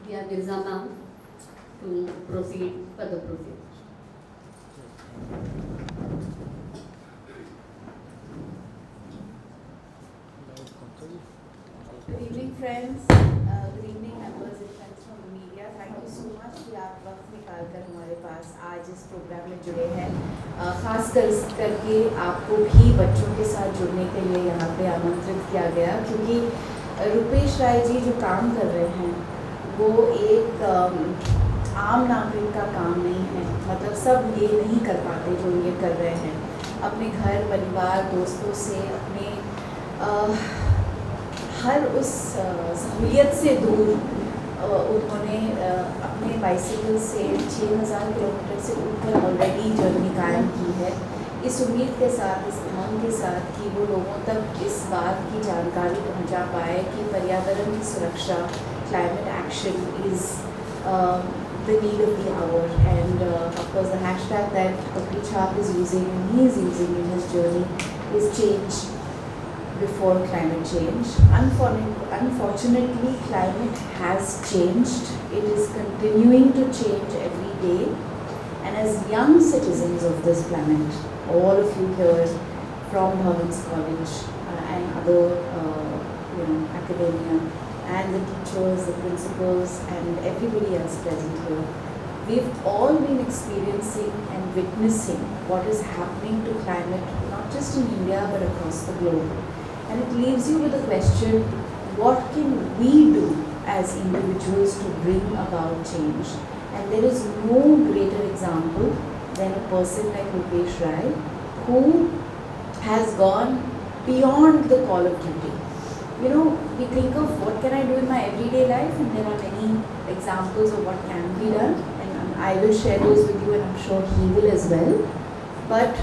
Dia Mirza ma'am to proceed for the proceedings. Good evening friends, good evening members and friends from the media. Thank you so much कि आप वक्त निकाल कर हमारे पास आज इस programme में जुड़े हैं। खास करके आपको भी बच्चों के साथ जुड़ने के लिए यहाँ पे आमंत्रित किया गया, क्योंकि रुपेश राय जी जो काम कर रहे हैं वो एक आम नागरिक का काम नहीं है। मतलब सब ये नहीं कर पाते जो ये कर रहे हैं। अपने घर परिवार दोस्तों से अपने हर उस सहूलियत से दूर उन्होंने अपने बाइसिकल से 6000 किलोमीटर से ऊपर ऑलरेडी जर्नी कायम की है, इस उम्मीद के साथ, इस उमंग के साथ कि वो लोगों तक इस बात की जानकारी पहुंचा पाए कि पर्यावरण की सुरक्षा, climate action is the need of the hour. And of course the hashtag that Kapil Chap is using and he is using in his journey is change before climate change. Unfortunately, climate has changed. It is continuing to change every day. And as young citizens of this planet, all of you here from Bhavans College and other academia, and the teachers, the principals, and everybody else present here, we've all been experiencing and witnessing what is happening to climate, not just in India but across the globe. And it leaves you with a question, what can we do as individuals to bring about change? And there is no greater example than a person like Rupesh Rai, who has gone beyond the call of duty. You know, we think of what can I do in my everyday life, and there are many examples of what can be done, and I will share those with you, and I'm sure he will as well. But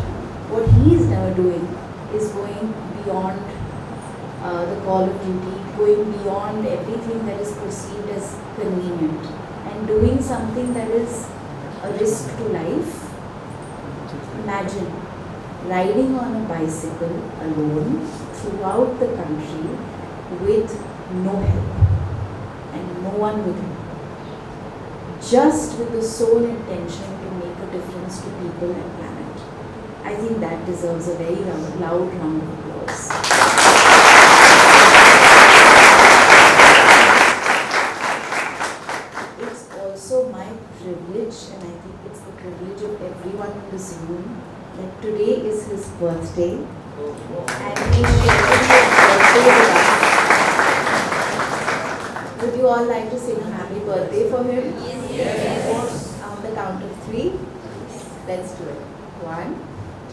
what he is now doing is going beyond the call of duty, going beyond everything that is perceived as convenient, and doing something that is a risk to life. Imagine riding on a bicycle alone throughout the country with no help and no one with him, just with the sole intention to make a difference to people and planet. I think that deserves a very loud round of applause. It's also my privilege, and I think it's the privilege of everyone in this room, that today is his birthday, and he shared his birthday with us. Would you all like to sing a happy birthday for him? Yes. On the count of 3, let's do it. 1,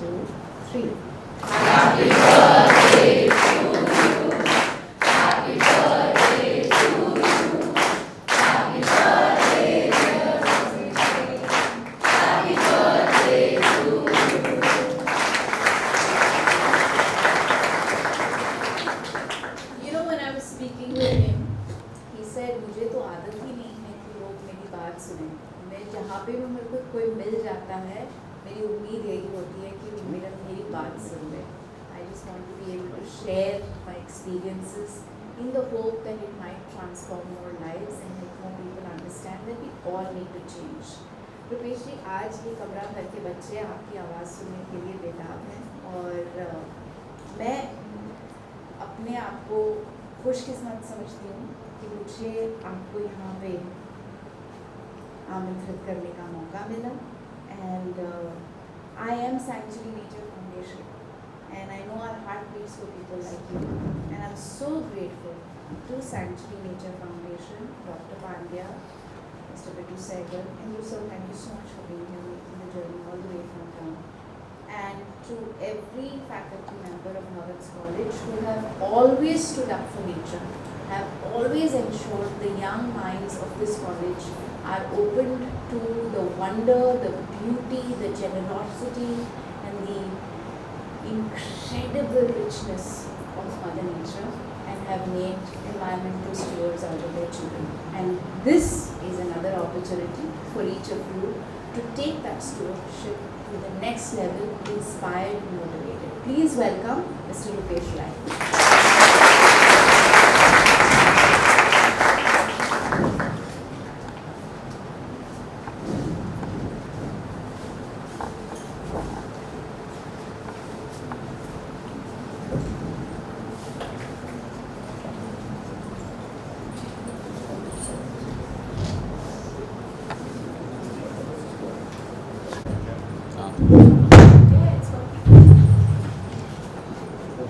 2, 3. Happy birthday to you. Happy birthday to you. Happy birthday, dear Rosie. Happy birthday to you. You know, when I was speaking with him, he said, मुझे तो आदत ही नहीं है कि लोग मेरी बात सुने। मैं जहाँ पे भी मेरे को कोई मिल जाता है, मेरी उम्मीद यही होती है कि मेरी बात सुन ले। I just want to be able to share my experiences in the hope that it might transform more lives and make more people understand that we all need to change. Rupesh जी, आज ये कमरा भर के बच्चे आपकी आवाज़ सुनने के लिए बेताब हैं, और मैं अपने आप को खुशकिस्मत समझती हूँ कि मुझे आपको यहाँ पे आमंत्रित करने का मौका मिला. And I am Sanctuary Nature Foundation, and I know our heart beats for people like you, and I'm so grateful to Sanctuary Nature Foundation, Dr. Pandya, Mr. Bittu Sehgal, and you sir, thank you so much for being here, making the journey all the way from town. And to every faculty member of Lawrence College who have always stood up for nature, have always ensured the young minds of this college are open to the wonder, the beauty, the generosity and the incredible richness of Mother Nature, and have made environmental stewards out of their children. And this is another opportunity for each of you to take that stewardship to the next level, inspired and motivated. Please welcome Mr. Rupesh Rai.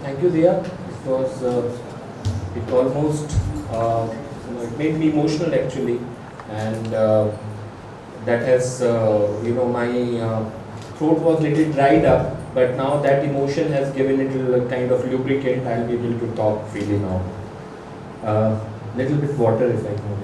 Thank you, Diya. It was it almost it made me emotional actually, and that has my throat was little dried up, but now that emotion has given it a kind of lubricant. I'll be able to talk freely now. Little bit water if I can get.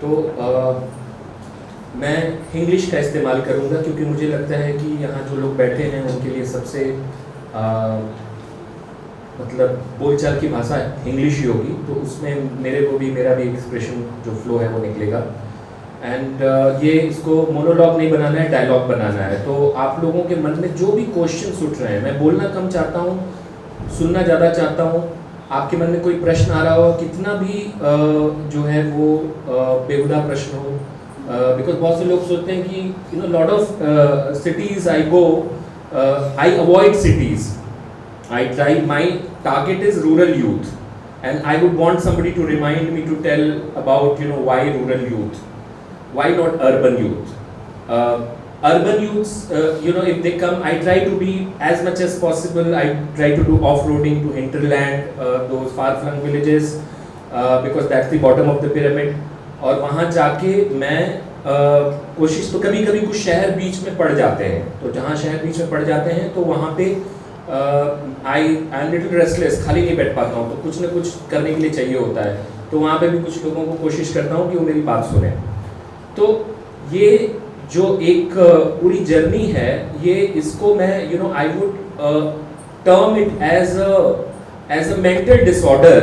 तो मैं English का इस्तेमाल करूँगा क्योंकि मुझे लगता है कि यहाँ जो लोग बैठे हैं उनके लिए सबसे मतलब बोलचाल की भाषा इंग्लिश ही होगी, तो उसमें मेरा भी एक्सप्रेशन जो फ्लो है वो निकलेगा। एंड ये इसको मोनोलॉग नहीं बनाना है, डायलॉग बनाना है। तो आप लोगों के मन में जो भी क्वेश्चन उठ रहे हैं, मैं बोलना कम चाहता हूँ, सुनना ज़्यादा चाहता हूँ। आपके मन में कोई प्रश्न आ रहा हो, कितना भी जो है वो बेहुदा प्रश्न हो, बिकॉज बहुत से लोग सोचते हैं कि lot of cities I go, I avoid cities, I try, my target is rural youth, and I would want somebody to remind me to tell about why rural youth, why not urban youth. Urban youths, if they come, I try to be as much as possible. I try to do off-roading to hinterland, those far-flung villages, because that's the bottom of the pyramid. और वहाँ जाके मैं कोशिश, तो कभी-कभी कुछ शहर बीच में पड़ जाते हैं, तो जहाँ शहर बीच में पड़ जाते हैं तो वहाँ पे I am little restless, खाली नहीं बैठ पाता हूँ, तो कुछ ना कुछ करने के लिए चाहिए होता है। तो वहाँ पे भी कुछ लोगों को कोशिश करता हूँ कि वो मेरी बात सुने। तो ये जो एक पूरी जर्नी है, ये इसको मैं I would term it as a mental disorder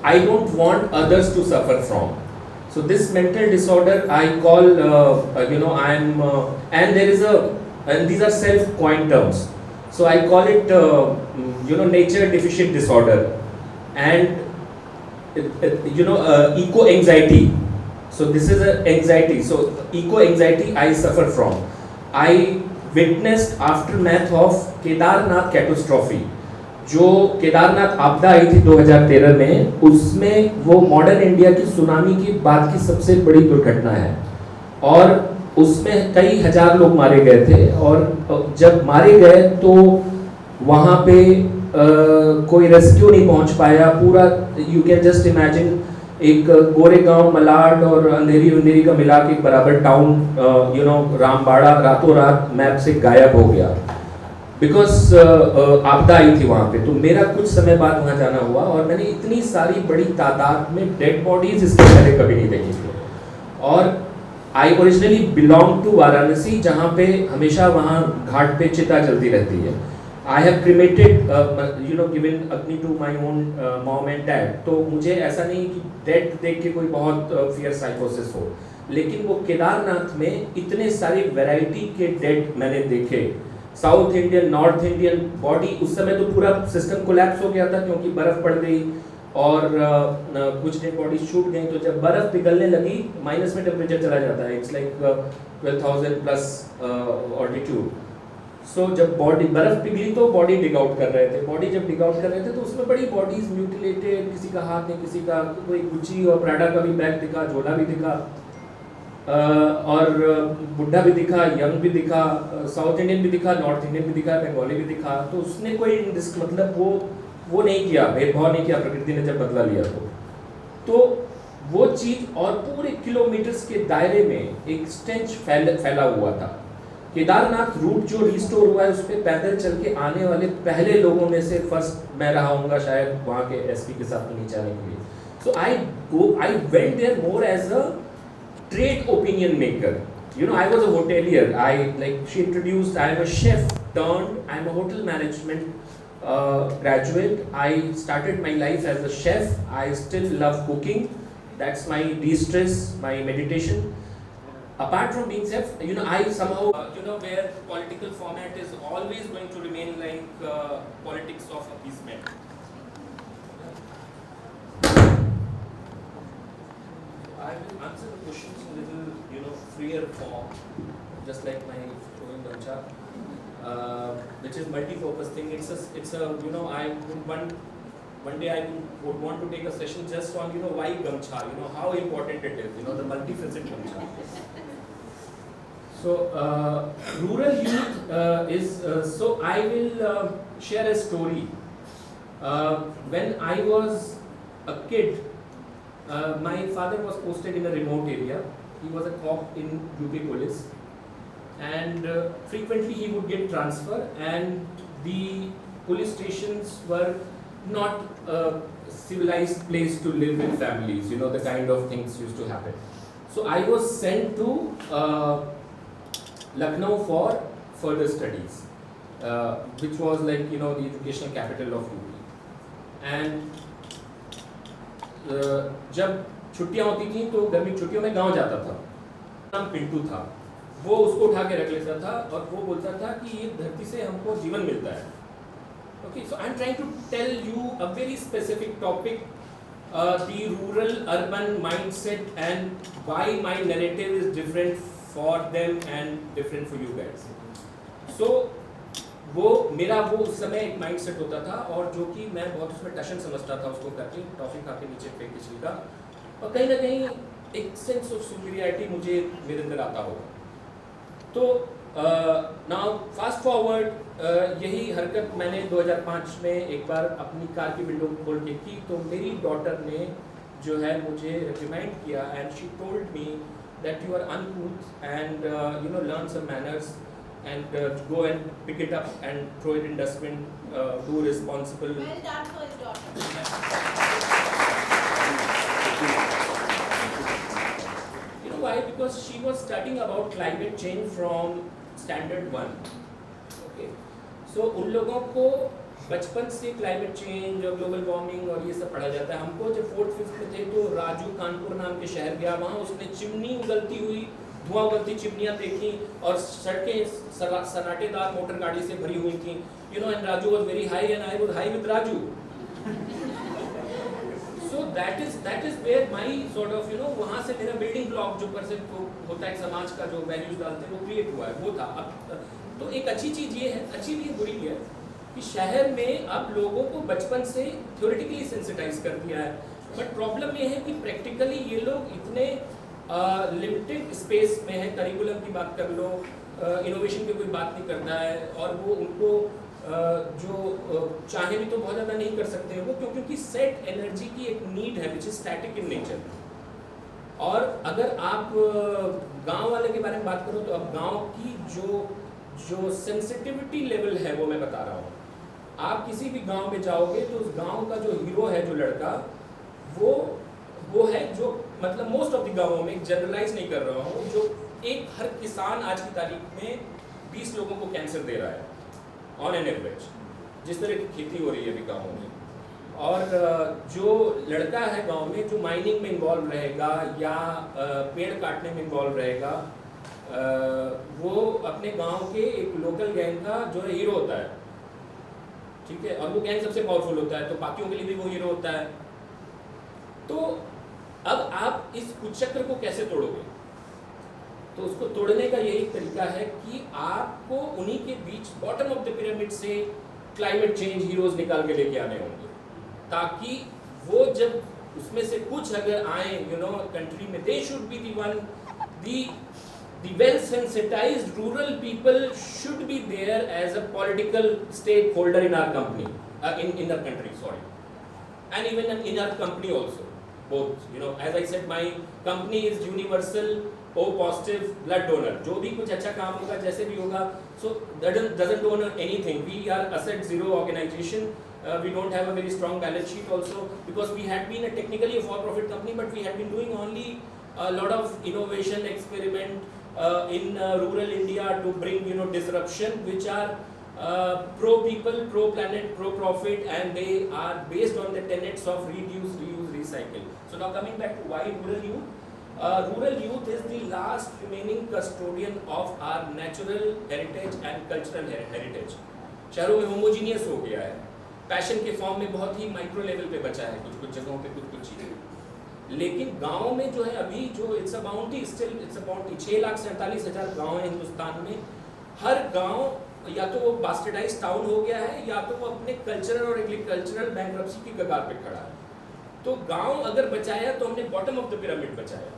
I don't want others to suffer from. So this mental disorder I call and there is and these are self-coined terms. So I call it nature deficient disorder and eco anxiety. So this is an anxiety. So eco anxiety I suffer from. I witnessed aftermath of Kedarnath catastrophe. जो केदारनाथ आपदा आई थी 2013 में, उसमें वो modern India की tsunami की बाद की सबसे बड़ी दुर्घटना है, और उसमें कई हजार लोग मारे गए थे। और जब मारे गए तो वहाँ पे कोई रेस्क्यू नहीं पहुँच पाया। पूरा यू कैन जस्ट इमेजिन, एक गोरेगांव, मलाड और अंधेरी का मिला के बराबर टाउन रामबाड़ा रातों रात मैप से गायब हो गया, बिकॉज आपदा आई थी वहाँ पे। तो मेरा कुछ समय बाद वहाँ जाना हुआ और मैंने इतनी सारी बड़ी तादाद में डेड बॉडीज इसके पहले कभी नहीं देखी थी। और आई ओरिजिनली बिलोंग टू वाराणसी, जहाँ पे हमेशा वहाँ घाट पे चिता जलती रहती है। आई हैव क्रिमेटेड गिवन अग्नि to my own mom and dad. तो मुझे ऐसा नहीं कि डेड देख के कोई बहुत फियर साइकोसिस हो, लेकिन वो केदारनाथ में इतने सारी वैरायटी के डेड मैंने देखे। South Indian, north Indian body, उस समय तो पूरा सिस्टम कोलैप्स हो गया था क्योंकि बर्फ़ पड़ गई और कुछ डेड बॉडी छूट गई। तो जब बर्फ़ पिघलने लगी, माइनस में टेम्परेचर चला जाता है, इट्स लाइक 12,000 प्लस ऑल्टीट्यूड। सो जब बॉडी बर्फ पिघली तो बॉडी डिग आउट कर रहे थे, बॉडी जब डिग आउट कर रहे थे तो उसमें बड़ी बॉडीज म्यूटिलेटेड, किसी का हाथ नहीं, किसी का कोई गुची और प्राडा का भी बैग दिखा, झोला भी दिखा, और बुढ़ा भी दिखा, यंग भी दिखा, साउथ इंडियन भी दिखा, नॉर्थ इंडियन भी दिखा, बंगाली भी दिखा। तो उसने कोई मतलब वो नहीं किया, भेदभाव नहीं किया प्रकृति ने जब बदला लिया तो वो चीज, और पूरे किलोमीटर्स के दायरे में एक स्टेंच फैला हुआ था। केदारनाथ रूट जो रिस्टोर हुआ है उस पर पैदल चल के आने वाले पहले लोगों में से फर्स्ट मैं रहा हूँगा शायद वहाँ के एसपी के साथ नीचे आने के लिए। So I went there more as a trade opinion maker. You know, I was a hotelier. She introduced, I am a chef turned, I am a hotel management graduate. I started my life as a chef. I still love cooking. That's my de-stress, my meditation. Apart from being chef, you know, I somehow, where political format is always going to remain like politics of appeasement. I will answer the questions in a little, freer form, just like my flowing gamcha, which is multi-purpose thing. It's a one day I would want to take a session just on, why gamcha, how important it is, the multifaceted gamcha. So, rural youth is, so I will share a story. When I was a kid, my father was posted in a remote area. He was a cop in UP police, and frequently he would get transfer, and the police stations were not a civilized place to live with families, the kind of things used to happen. So I was sent to Lucknow for further studies, which was like, the educational capital of UP. And जब छुट्टियां होती थी तो गर्मी की छुट्टियों में गांव जाता था। नाम पिंटू था, वो उसको उठा के रख लेता था और वो बोलता था कि ये धरती से हमको जीवन मिलता है। Okay, so I am trying to tell you a very specific topic, the rural urban mindset and why my narrative is different for them and different for you guys. So वो मेरा वो उस समय एक माइंडसेट होता था, और जो कि मैं बहुत उसमें टशन समझता था उसको करके, टॉफी खा के नीचे फेंक किसी का, और कहीं ना कहीं एक सेंस ऑफ सुपीरियरिटी मुझे मेरे अंदर आता होगा। तो नाउ फास्ट फॉरवर्ड, यही हरकत मैंने 2005 में एक बार अपनी कार की विंडो खोल के की, तो मेरी डॉटर ने जो है मुझे रिमाइंड किया, and she told me that you are uncouth and learn some manners and go and pick it up and throw it in dustbin, do responsible. Well done for his daughter. You know why? Because she was studying about climate change from standard 1. Okay, so उन लोगों को बचपन से climate change और global warming और ये सब पढ़ा जाता है। हमको जब 4th 5th में थे तो राजू कानपुर नाम के शहर गया, वहाँ उसने चिमनी उगलती हुई, धुआं उगलती चिमनियाँ देखी, और सड़कें सन्नाटेदार मोटर गाड़ी से भरी हुई थी, and Raju was very high and I was high with Raju. So that is where my sort of वहाँ से मेरा बिल्डिंग ब्लॉक जो होता है समाज का, जो वैल्यूज डालते हैं वो क्रिएट हुआ है, वो था। अब तो एक अच्छी चीज़ ये है, अच्छी भी बुरी भी है, कि शहर में अब लोगों को बचपन से थ्योरेटिकली सेंसिटाइज कर दिया है, बट प्रॉब्लम ये है कि प्रैक्टिकली ये लोग इतने लिमिटेड स्पेस में है। करिकुलम की बात कर लो, इनोवेशन की कोई बात नहीं करता है, और वो उनको जो चाहे भी तो बहुत ज़्यादा नहीं कर सकते हैं वो, क्योंकि सेट एनर्जी की एक नीड है which is static in nature. और अगर आप गांव वाले के बारे में बात करो तो अब गांव की जो सेंसिटिविटी लेवल है वो मैं बता रहा हूँ। आप किसी भी गांव में जाओगे तो उस गांव का जो हीरो है, जो लड़का, वो है जो मतलब मोस्ट ऑफ द गांवों में, जनरलाइज नहीं कर रहा हूँ, जो एक हर किसान आज की तारीख में 20 लोगों को कैंसर दे रहा है ऑन एन एवरेज, जिस तरह की खेती हो रही है अभी गाँवों में। और जो लड़का है गांव में जो माइनिंग में इन्वॉल्व रहेगा या पेड़ काटने में इन्वॉल्व रहेगा, वो अपने गांव के एक लोकल गैंग का जो है हीरो होता है, ठीक है, और वो गैंग सबसे पावरफुल होता है, तो बाकियों के लिए भी वो हीरो होता है। तो अब आप इस कुचक्र को कैसे तोड़ोगे? तो उसको तोड़ने का यही तरीका है कि आपको उन्हीं के बीच बॉटम ऑफ द पिरामिड से क्लाइमेट चेंज हीरोज निकाल के लेके आने होंगे, ताकि वो जब उसमें से कुछ अगर आए कंट्री में, they should be the one, the well sensitized rural people should be there as a political stakeholder in our company, in our country, sorry, and even in our company also, both. As I said, my company is universal O positive blood donor. जो भी कुछ अच्छा काम होगा, जैसे भी होगा, so doesn't own anything. We are asset zero organization. We don't have a very strong balance sheet also, because we had been technically a for-profit company, but we had been doing only a lot of innovation experiment in rural India to bring disruption, which are pro people, pro planet, pro profit, and they are based on the tenets of reduce, reuse, recycle. So now coming back to why rural youth. Rural youth is the last remaining custodian of our natural heritage and cultural heritage. शहरों में homogeneous हो गया है, passion के form में बहुत ही micro level पे बचा है कुछ जगहों पे कुछ चीज़ें, लेकिन गाँव में जो है अभी जो इट्स अ बाउंटी 6,47,000 गाँव है हिंदुस्तान में। हर गाँव या तो वो बास्टर्डाइज टाउन हो गया है, या तो वो अपने कल्चरल और एग्रीकल्चरल बैंक्रप्सी की कगार पे खड़ा है। तो गांव अगर बचाया तो हमने बॉटम ऑफ द पिरामिड बचाया,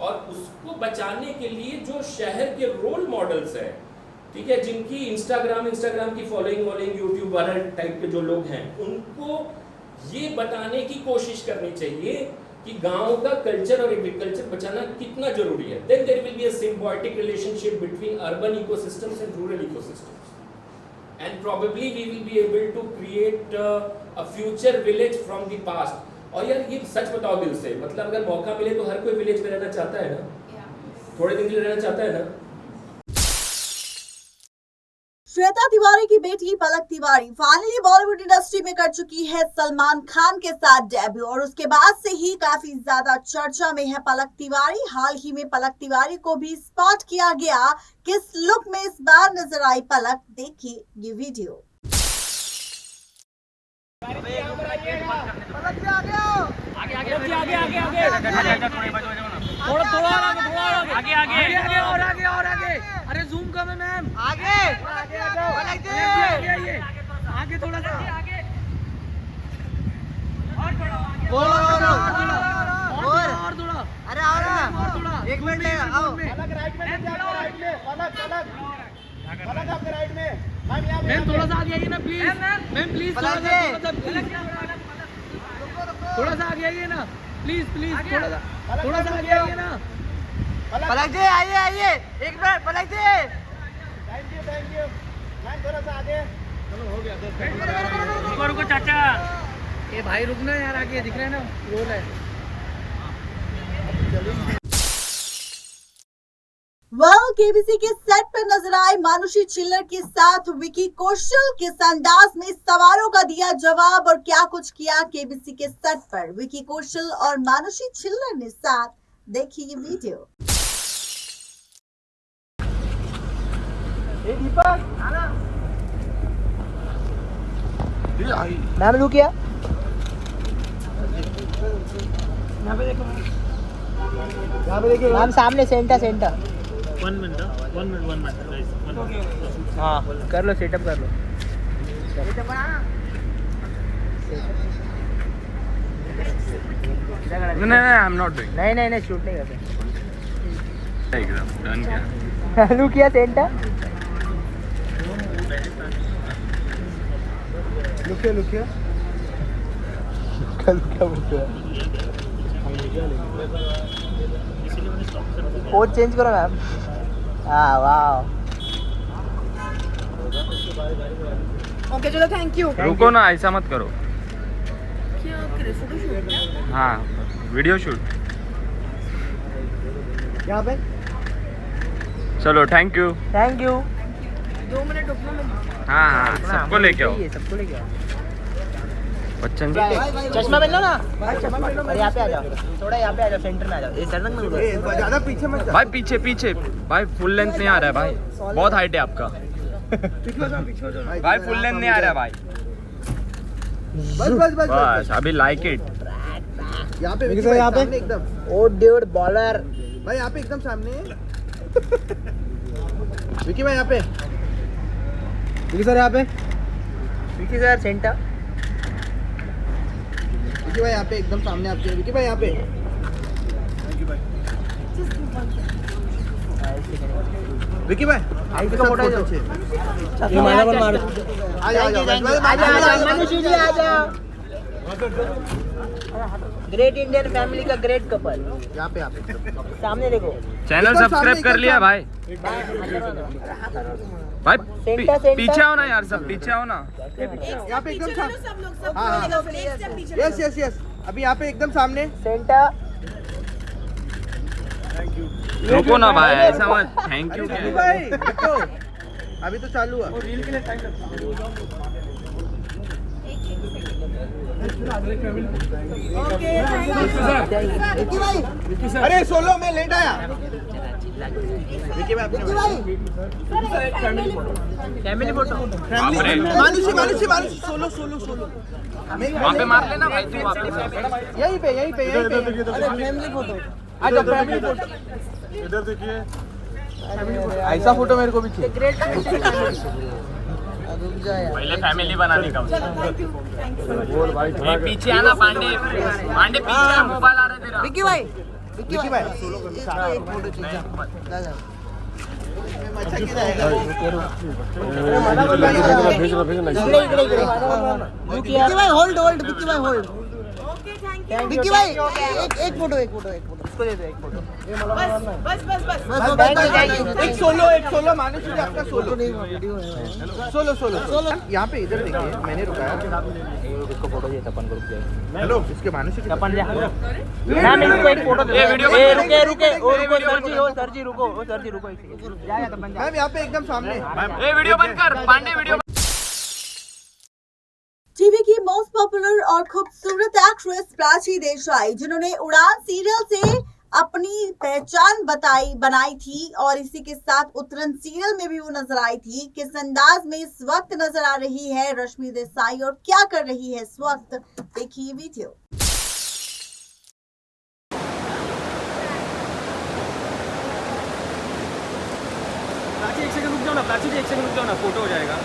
और उसको बचाने के लिए जो शहर के रोल मॉडल्स हैं, ठीक है, जिनकी इंस्टाग्राम की फॉलोइंग यूट्यूब वाला टाइप के जो लोग हैं, उनको ये बताने की कोशिश करनी चाहिए कि गांव का कल्चर और एग्रीकल्चर बचाना कितना जरूरी है। Then there will be a symbiotic relationship between urban ecosystems and rural ecosystems, and probably we will be able to create a future village from the past. और यार ये सच बताओ दिल से, मतलब अगर मौका मिले तो हर कोई विलेज में रहना चाहता है ना, थोड़े दिन के लिए रहना चाहता है ना। श्वेता तिवारी की बेटी पलक तिवारी फाइनली बॉलीवुड इंडस्ट्री में कर चुकी है सलमान खान के साथ डेब्यू, और उसके बाद से ही काफी ज्यादा चर्चा में है पलक तिवारी। हाल ही में पलक तिवारी को भी स्पॉट किया गया, किस लुक में इस बार नजर आई पलक, देखिए ये वीडियो। अरे जूम कम है मैम, आगे थोड़ा सा और थोड़ा, अरे आओ ना, 1 मिनट आओ, राइट में आपके राइट में मैम, थोड़ा सा आगे आइए ना प्लीज मैम, प्लीज थोड़ा सा आगे आइए ना प्लीज, थोड़ा सा आगे आइए ना। पलक जी आइए 1 minute, Palak ji thank you ma'am, थोड़ा सा आगे, चलो हो गया, रुको चाचा, ये भाई रुकना यार, आगे दिख रहा है ना, रो रहा है। केबीसी के सेट पर नजर आए मानुषी चिल्लर के साथ विकी कौशल, किस अंदाज में सवालों का दिया जवाब और क्या कुछ किया केबीसी के सेट पर विकी कौशल और मानुषी चिल्लर ने साथ, देखिए ये वीडियो। मैम लुक किया, यहाँ पे देखो मैम सामने सेंटर 1 मिनट हाँ कर लो, सेटअप कर लो। नहीं आई एम नॉट डूइंग, नहीं शूट नहीं करते, एकदम डन किया, लुक किया सेंटर, लुक किया पोज चेंज करो मैम। हाँ वाह, ओके चलो थैंक यू। रुको ना, ऐसा मत करो, क्या करे, फोटो शूट? हाँ वीडियो शूट, यहाँ पे चलो थैंक यू 2 मिनट रुकना मैं। हाँ सबको लेके आओ, सबको लेके आओ। बच्चन चश्मा पहन लो ना, अरे यहाँ पे आ जाओ, थोड़ा यहाँ पे आ जाओ, सेंटर में आ जाओ, ये सर में ज्यादा पीछे मत जाओ भाई, पीछे भाई, फुल लेंथ नहीं आ रहा है भाई, बहुत हाइट है आपका भाई, फुल लेंथ नहीं आ रहा है भाई, बस अभी लाइक इट, यहाँ पे एकदम, ओ ड्यूड बॉलर भाई, यहाँ पे एकदम सामने, विकी भाई यहाँ पे, विकी सर यहाँ पे, विकी सर सेंटर, विकी भाई यहाँ पे एकदम सामने आपके, विकी भाई यहाँ पे, विकी भाई आपके साथ फोटो अच्छे, ये माला पर मार, मनुष्य जी आ जाओ। ग्रेट इंडियन फैमिली का ग्रेट कपल यहाँ पे आप सामने देखो। चैनल सब्सक्राइब कर लिया भाई। भाई पीछे आओ ना यार, सब पीछे आओ ना। यहाँ पे एकदम सामने, यस यस यस, अभी यहाँ पे एकदम सामने सेंटर। रुको ना भाई, ऐसा मत, थैंक यू भाई रुको, अभी तो चालू है। रील के लिए टाइम लगता अरे सोलो में लेट आया। फैमिली फोटो, मानुषी मानुषी मानुषी, सोलो सोलो सोलो, वहाँ पे मार लेना भाई, तू यहीं पे यहीं पे यहीं पे। फैमिली फोटो, अच्छा फैमिली फोटो, इधर देखिए, ऐसा फोटो मेरे को भी चाहिए। पहले फैमिली बनाने का। पीछे आना पांडे, पांडे पीछे आ, मोबाइल आ रहा है तेरा। विकी भाई, विकी भाई एक फोटो चाहिए। विकी भाई होल्ड होल्ड, विकी भाई होल्ड, विकी भाई एक फोटो इसको दे दो, एक फोटो बस एक सोलो मानुषी जी आपका सोलो सोलो। यहाँ पे इधर देखिए, मैंने रुकाया, इसको फोटो चाहिए तपन ग्रुप जाए। हेलो, इसके मानुषी की तपन जा मैम, इसको एक फोटो दे। रुके सर जी रुको जाएगा तपन जा। मैम यहाँ पे एकदम सामने, ये वीडियो बंद कर पांडे, वीडियो। टीवी की मोस्ट पॉपुलर और खूबसूरत एक्ट्रेस प्राची देसाई, जिन्होंने उड़ान सीरियल से अपनी पहचान बनाई थी और इसी के साथ उतरन सीरियल में भी वो नजर आई थी, किस अंदाज में इस वक्त नजर आ रही है रश्मि देसाई और क्या कर रही है इस वक्त, देखिए वीडियो। प्राची एक सेकंड रुक जाओ ना, प्राची जी एक सेकंड रुक जाओ ना, फोटो हो जाएगा।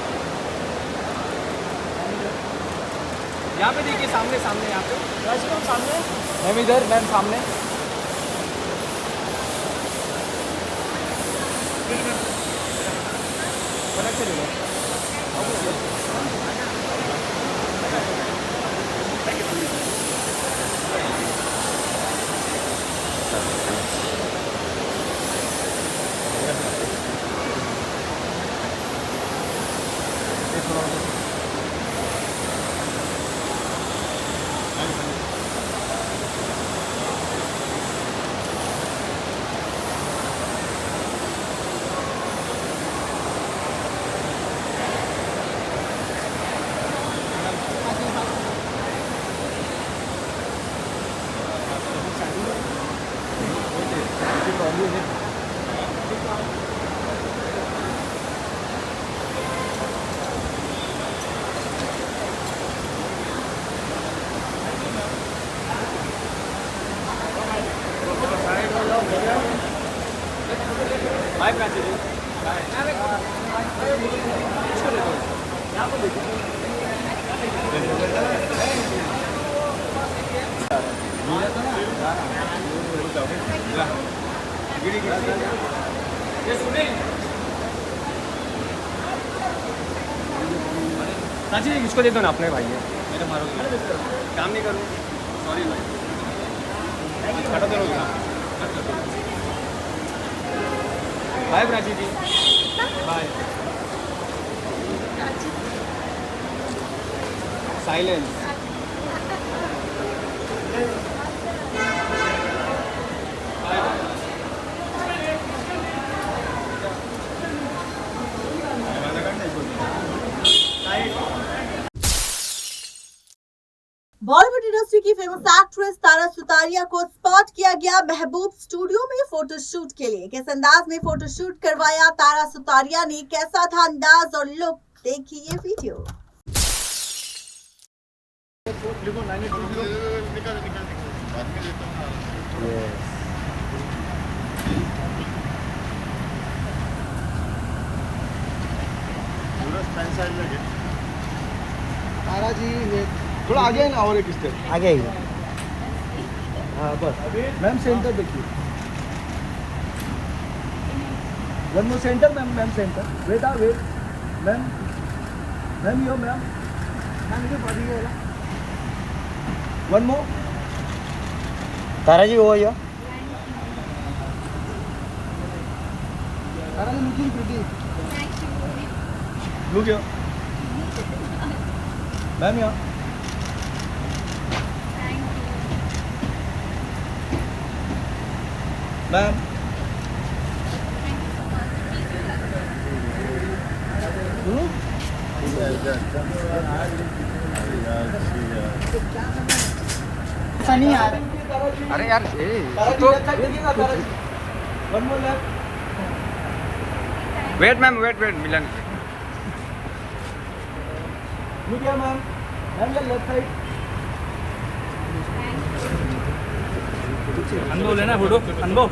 यहाँ पे देखिए, सामने सामने, यहाँ पे प्राची मैम सामने, मैम इधर, मैम सामने। बाय प्राची जी, प्राची जी इसको दे दो ना, अपने भाई है, मेरे मारोगे काम नहीं करूँ, सॉरी भाई, हटा दो ना। बाय प्राची जी, बाय। साइलेंस। बॉलीवुड इंडस्ट्री की फेमस एक्ट्रेस तारा सुतारिया को स्पॉट किया गया महबूब स्टूडियो में फोटोशूट के लिए। किस अंदाज में फोटोशूट करवाया तारा सुतारिया ने, कैसा था अंदाज और लुक, देखिए ये वीडियो। पैंट साइड लगे तारा जी थोड़ा आगे ना और एक स्टेप आगे आइए। हाँ बस मैम सेंटर देखिए। One more centre ma'am, ma'am centre wait wait ma'am, ma'am yo ma'am ma'am इधर पड़ी है। वन मोर तारा जी वो yo Tara ji looking pretty. Look yo ma'am yo ma'am Sunny यार अरे यार तो one more left wait ma'am wait Milan look here ma'am, ma'am your left side. Anubhav लेना photo अनुभव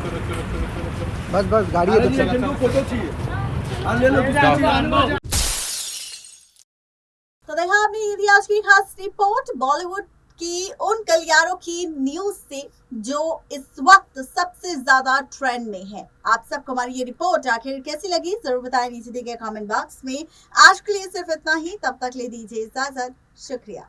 बस गाड़ी है तो जिनको फोटो चाहिए हाँ ले लो। तो देखा आपने ये थी आज की खास रिपोर्ट बॉलीवुड की उन गलियारों की न्यूज से जो इस वक्त सबसे ज्यादा ट्रेंड में है। आप सबको हमारी ये रिपोर्ट आखिर कैसी लगी जरूर बताएं नीचे दिए गए कमेंट बॉक्स में। आज के लिए सिर्फ इतना ही, तब तक ले दीजिए इजाजत, शुक्रिया।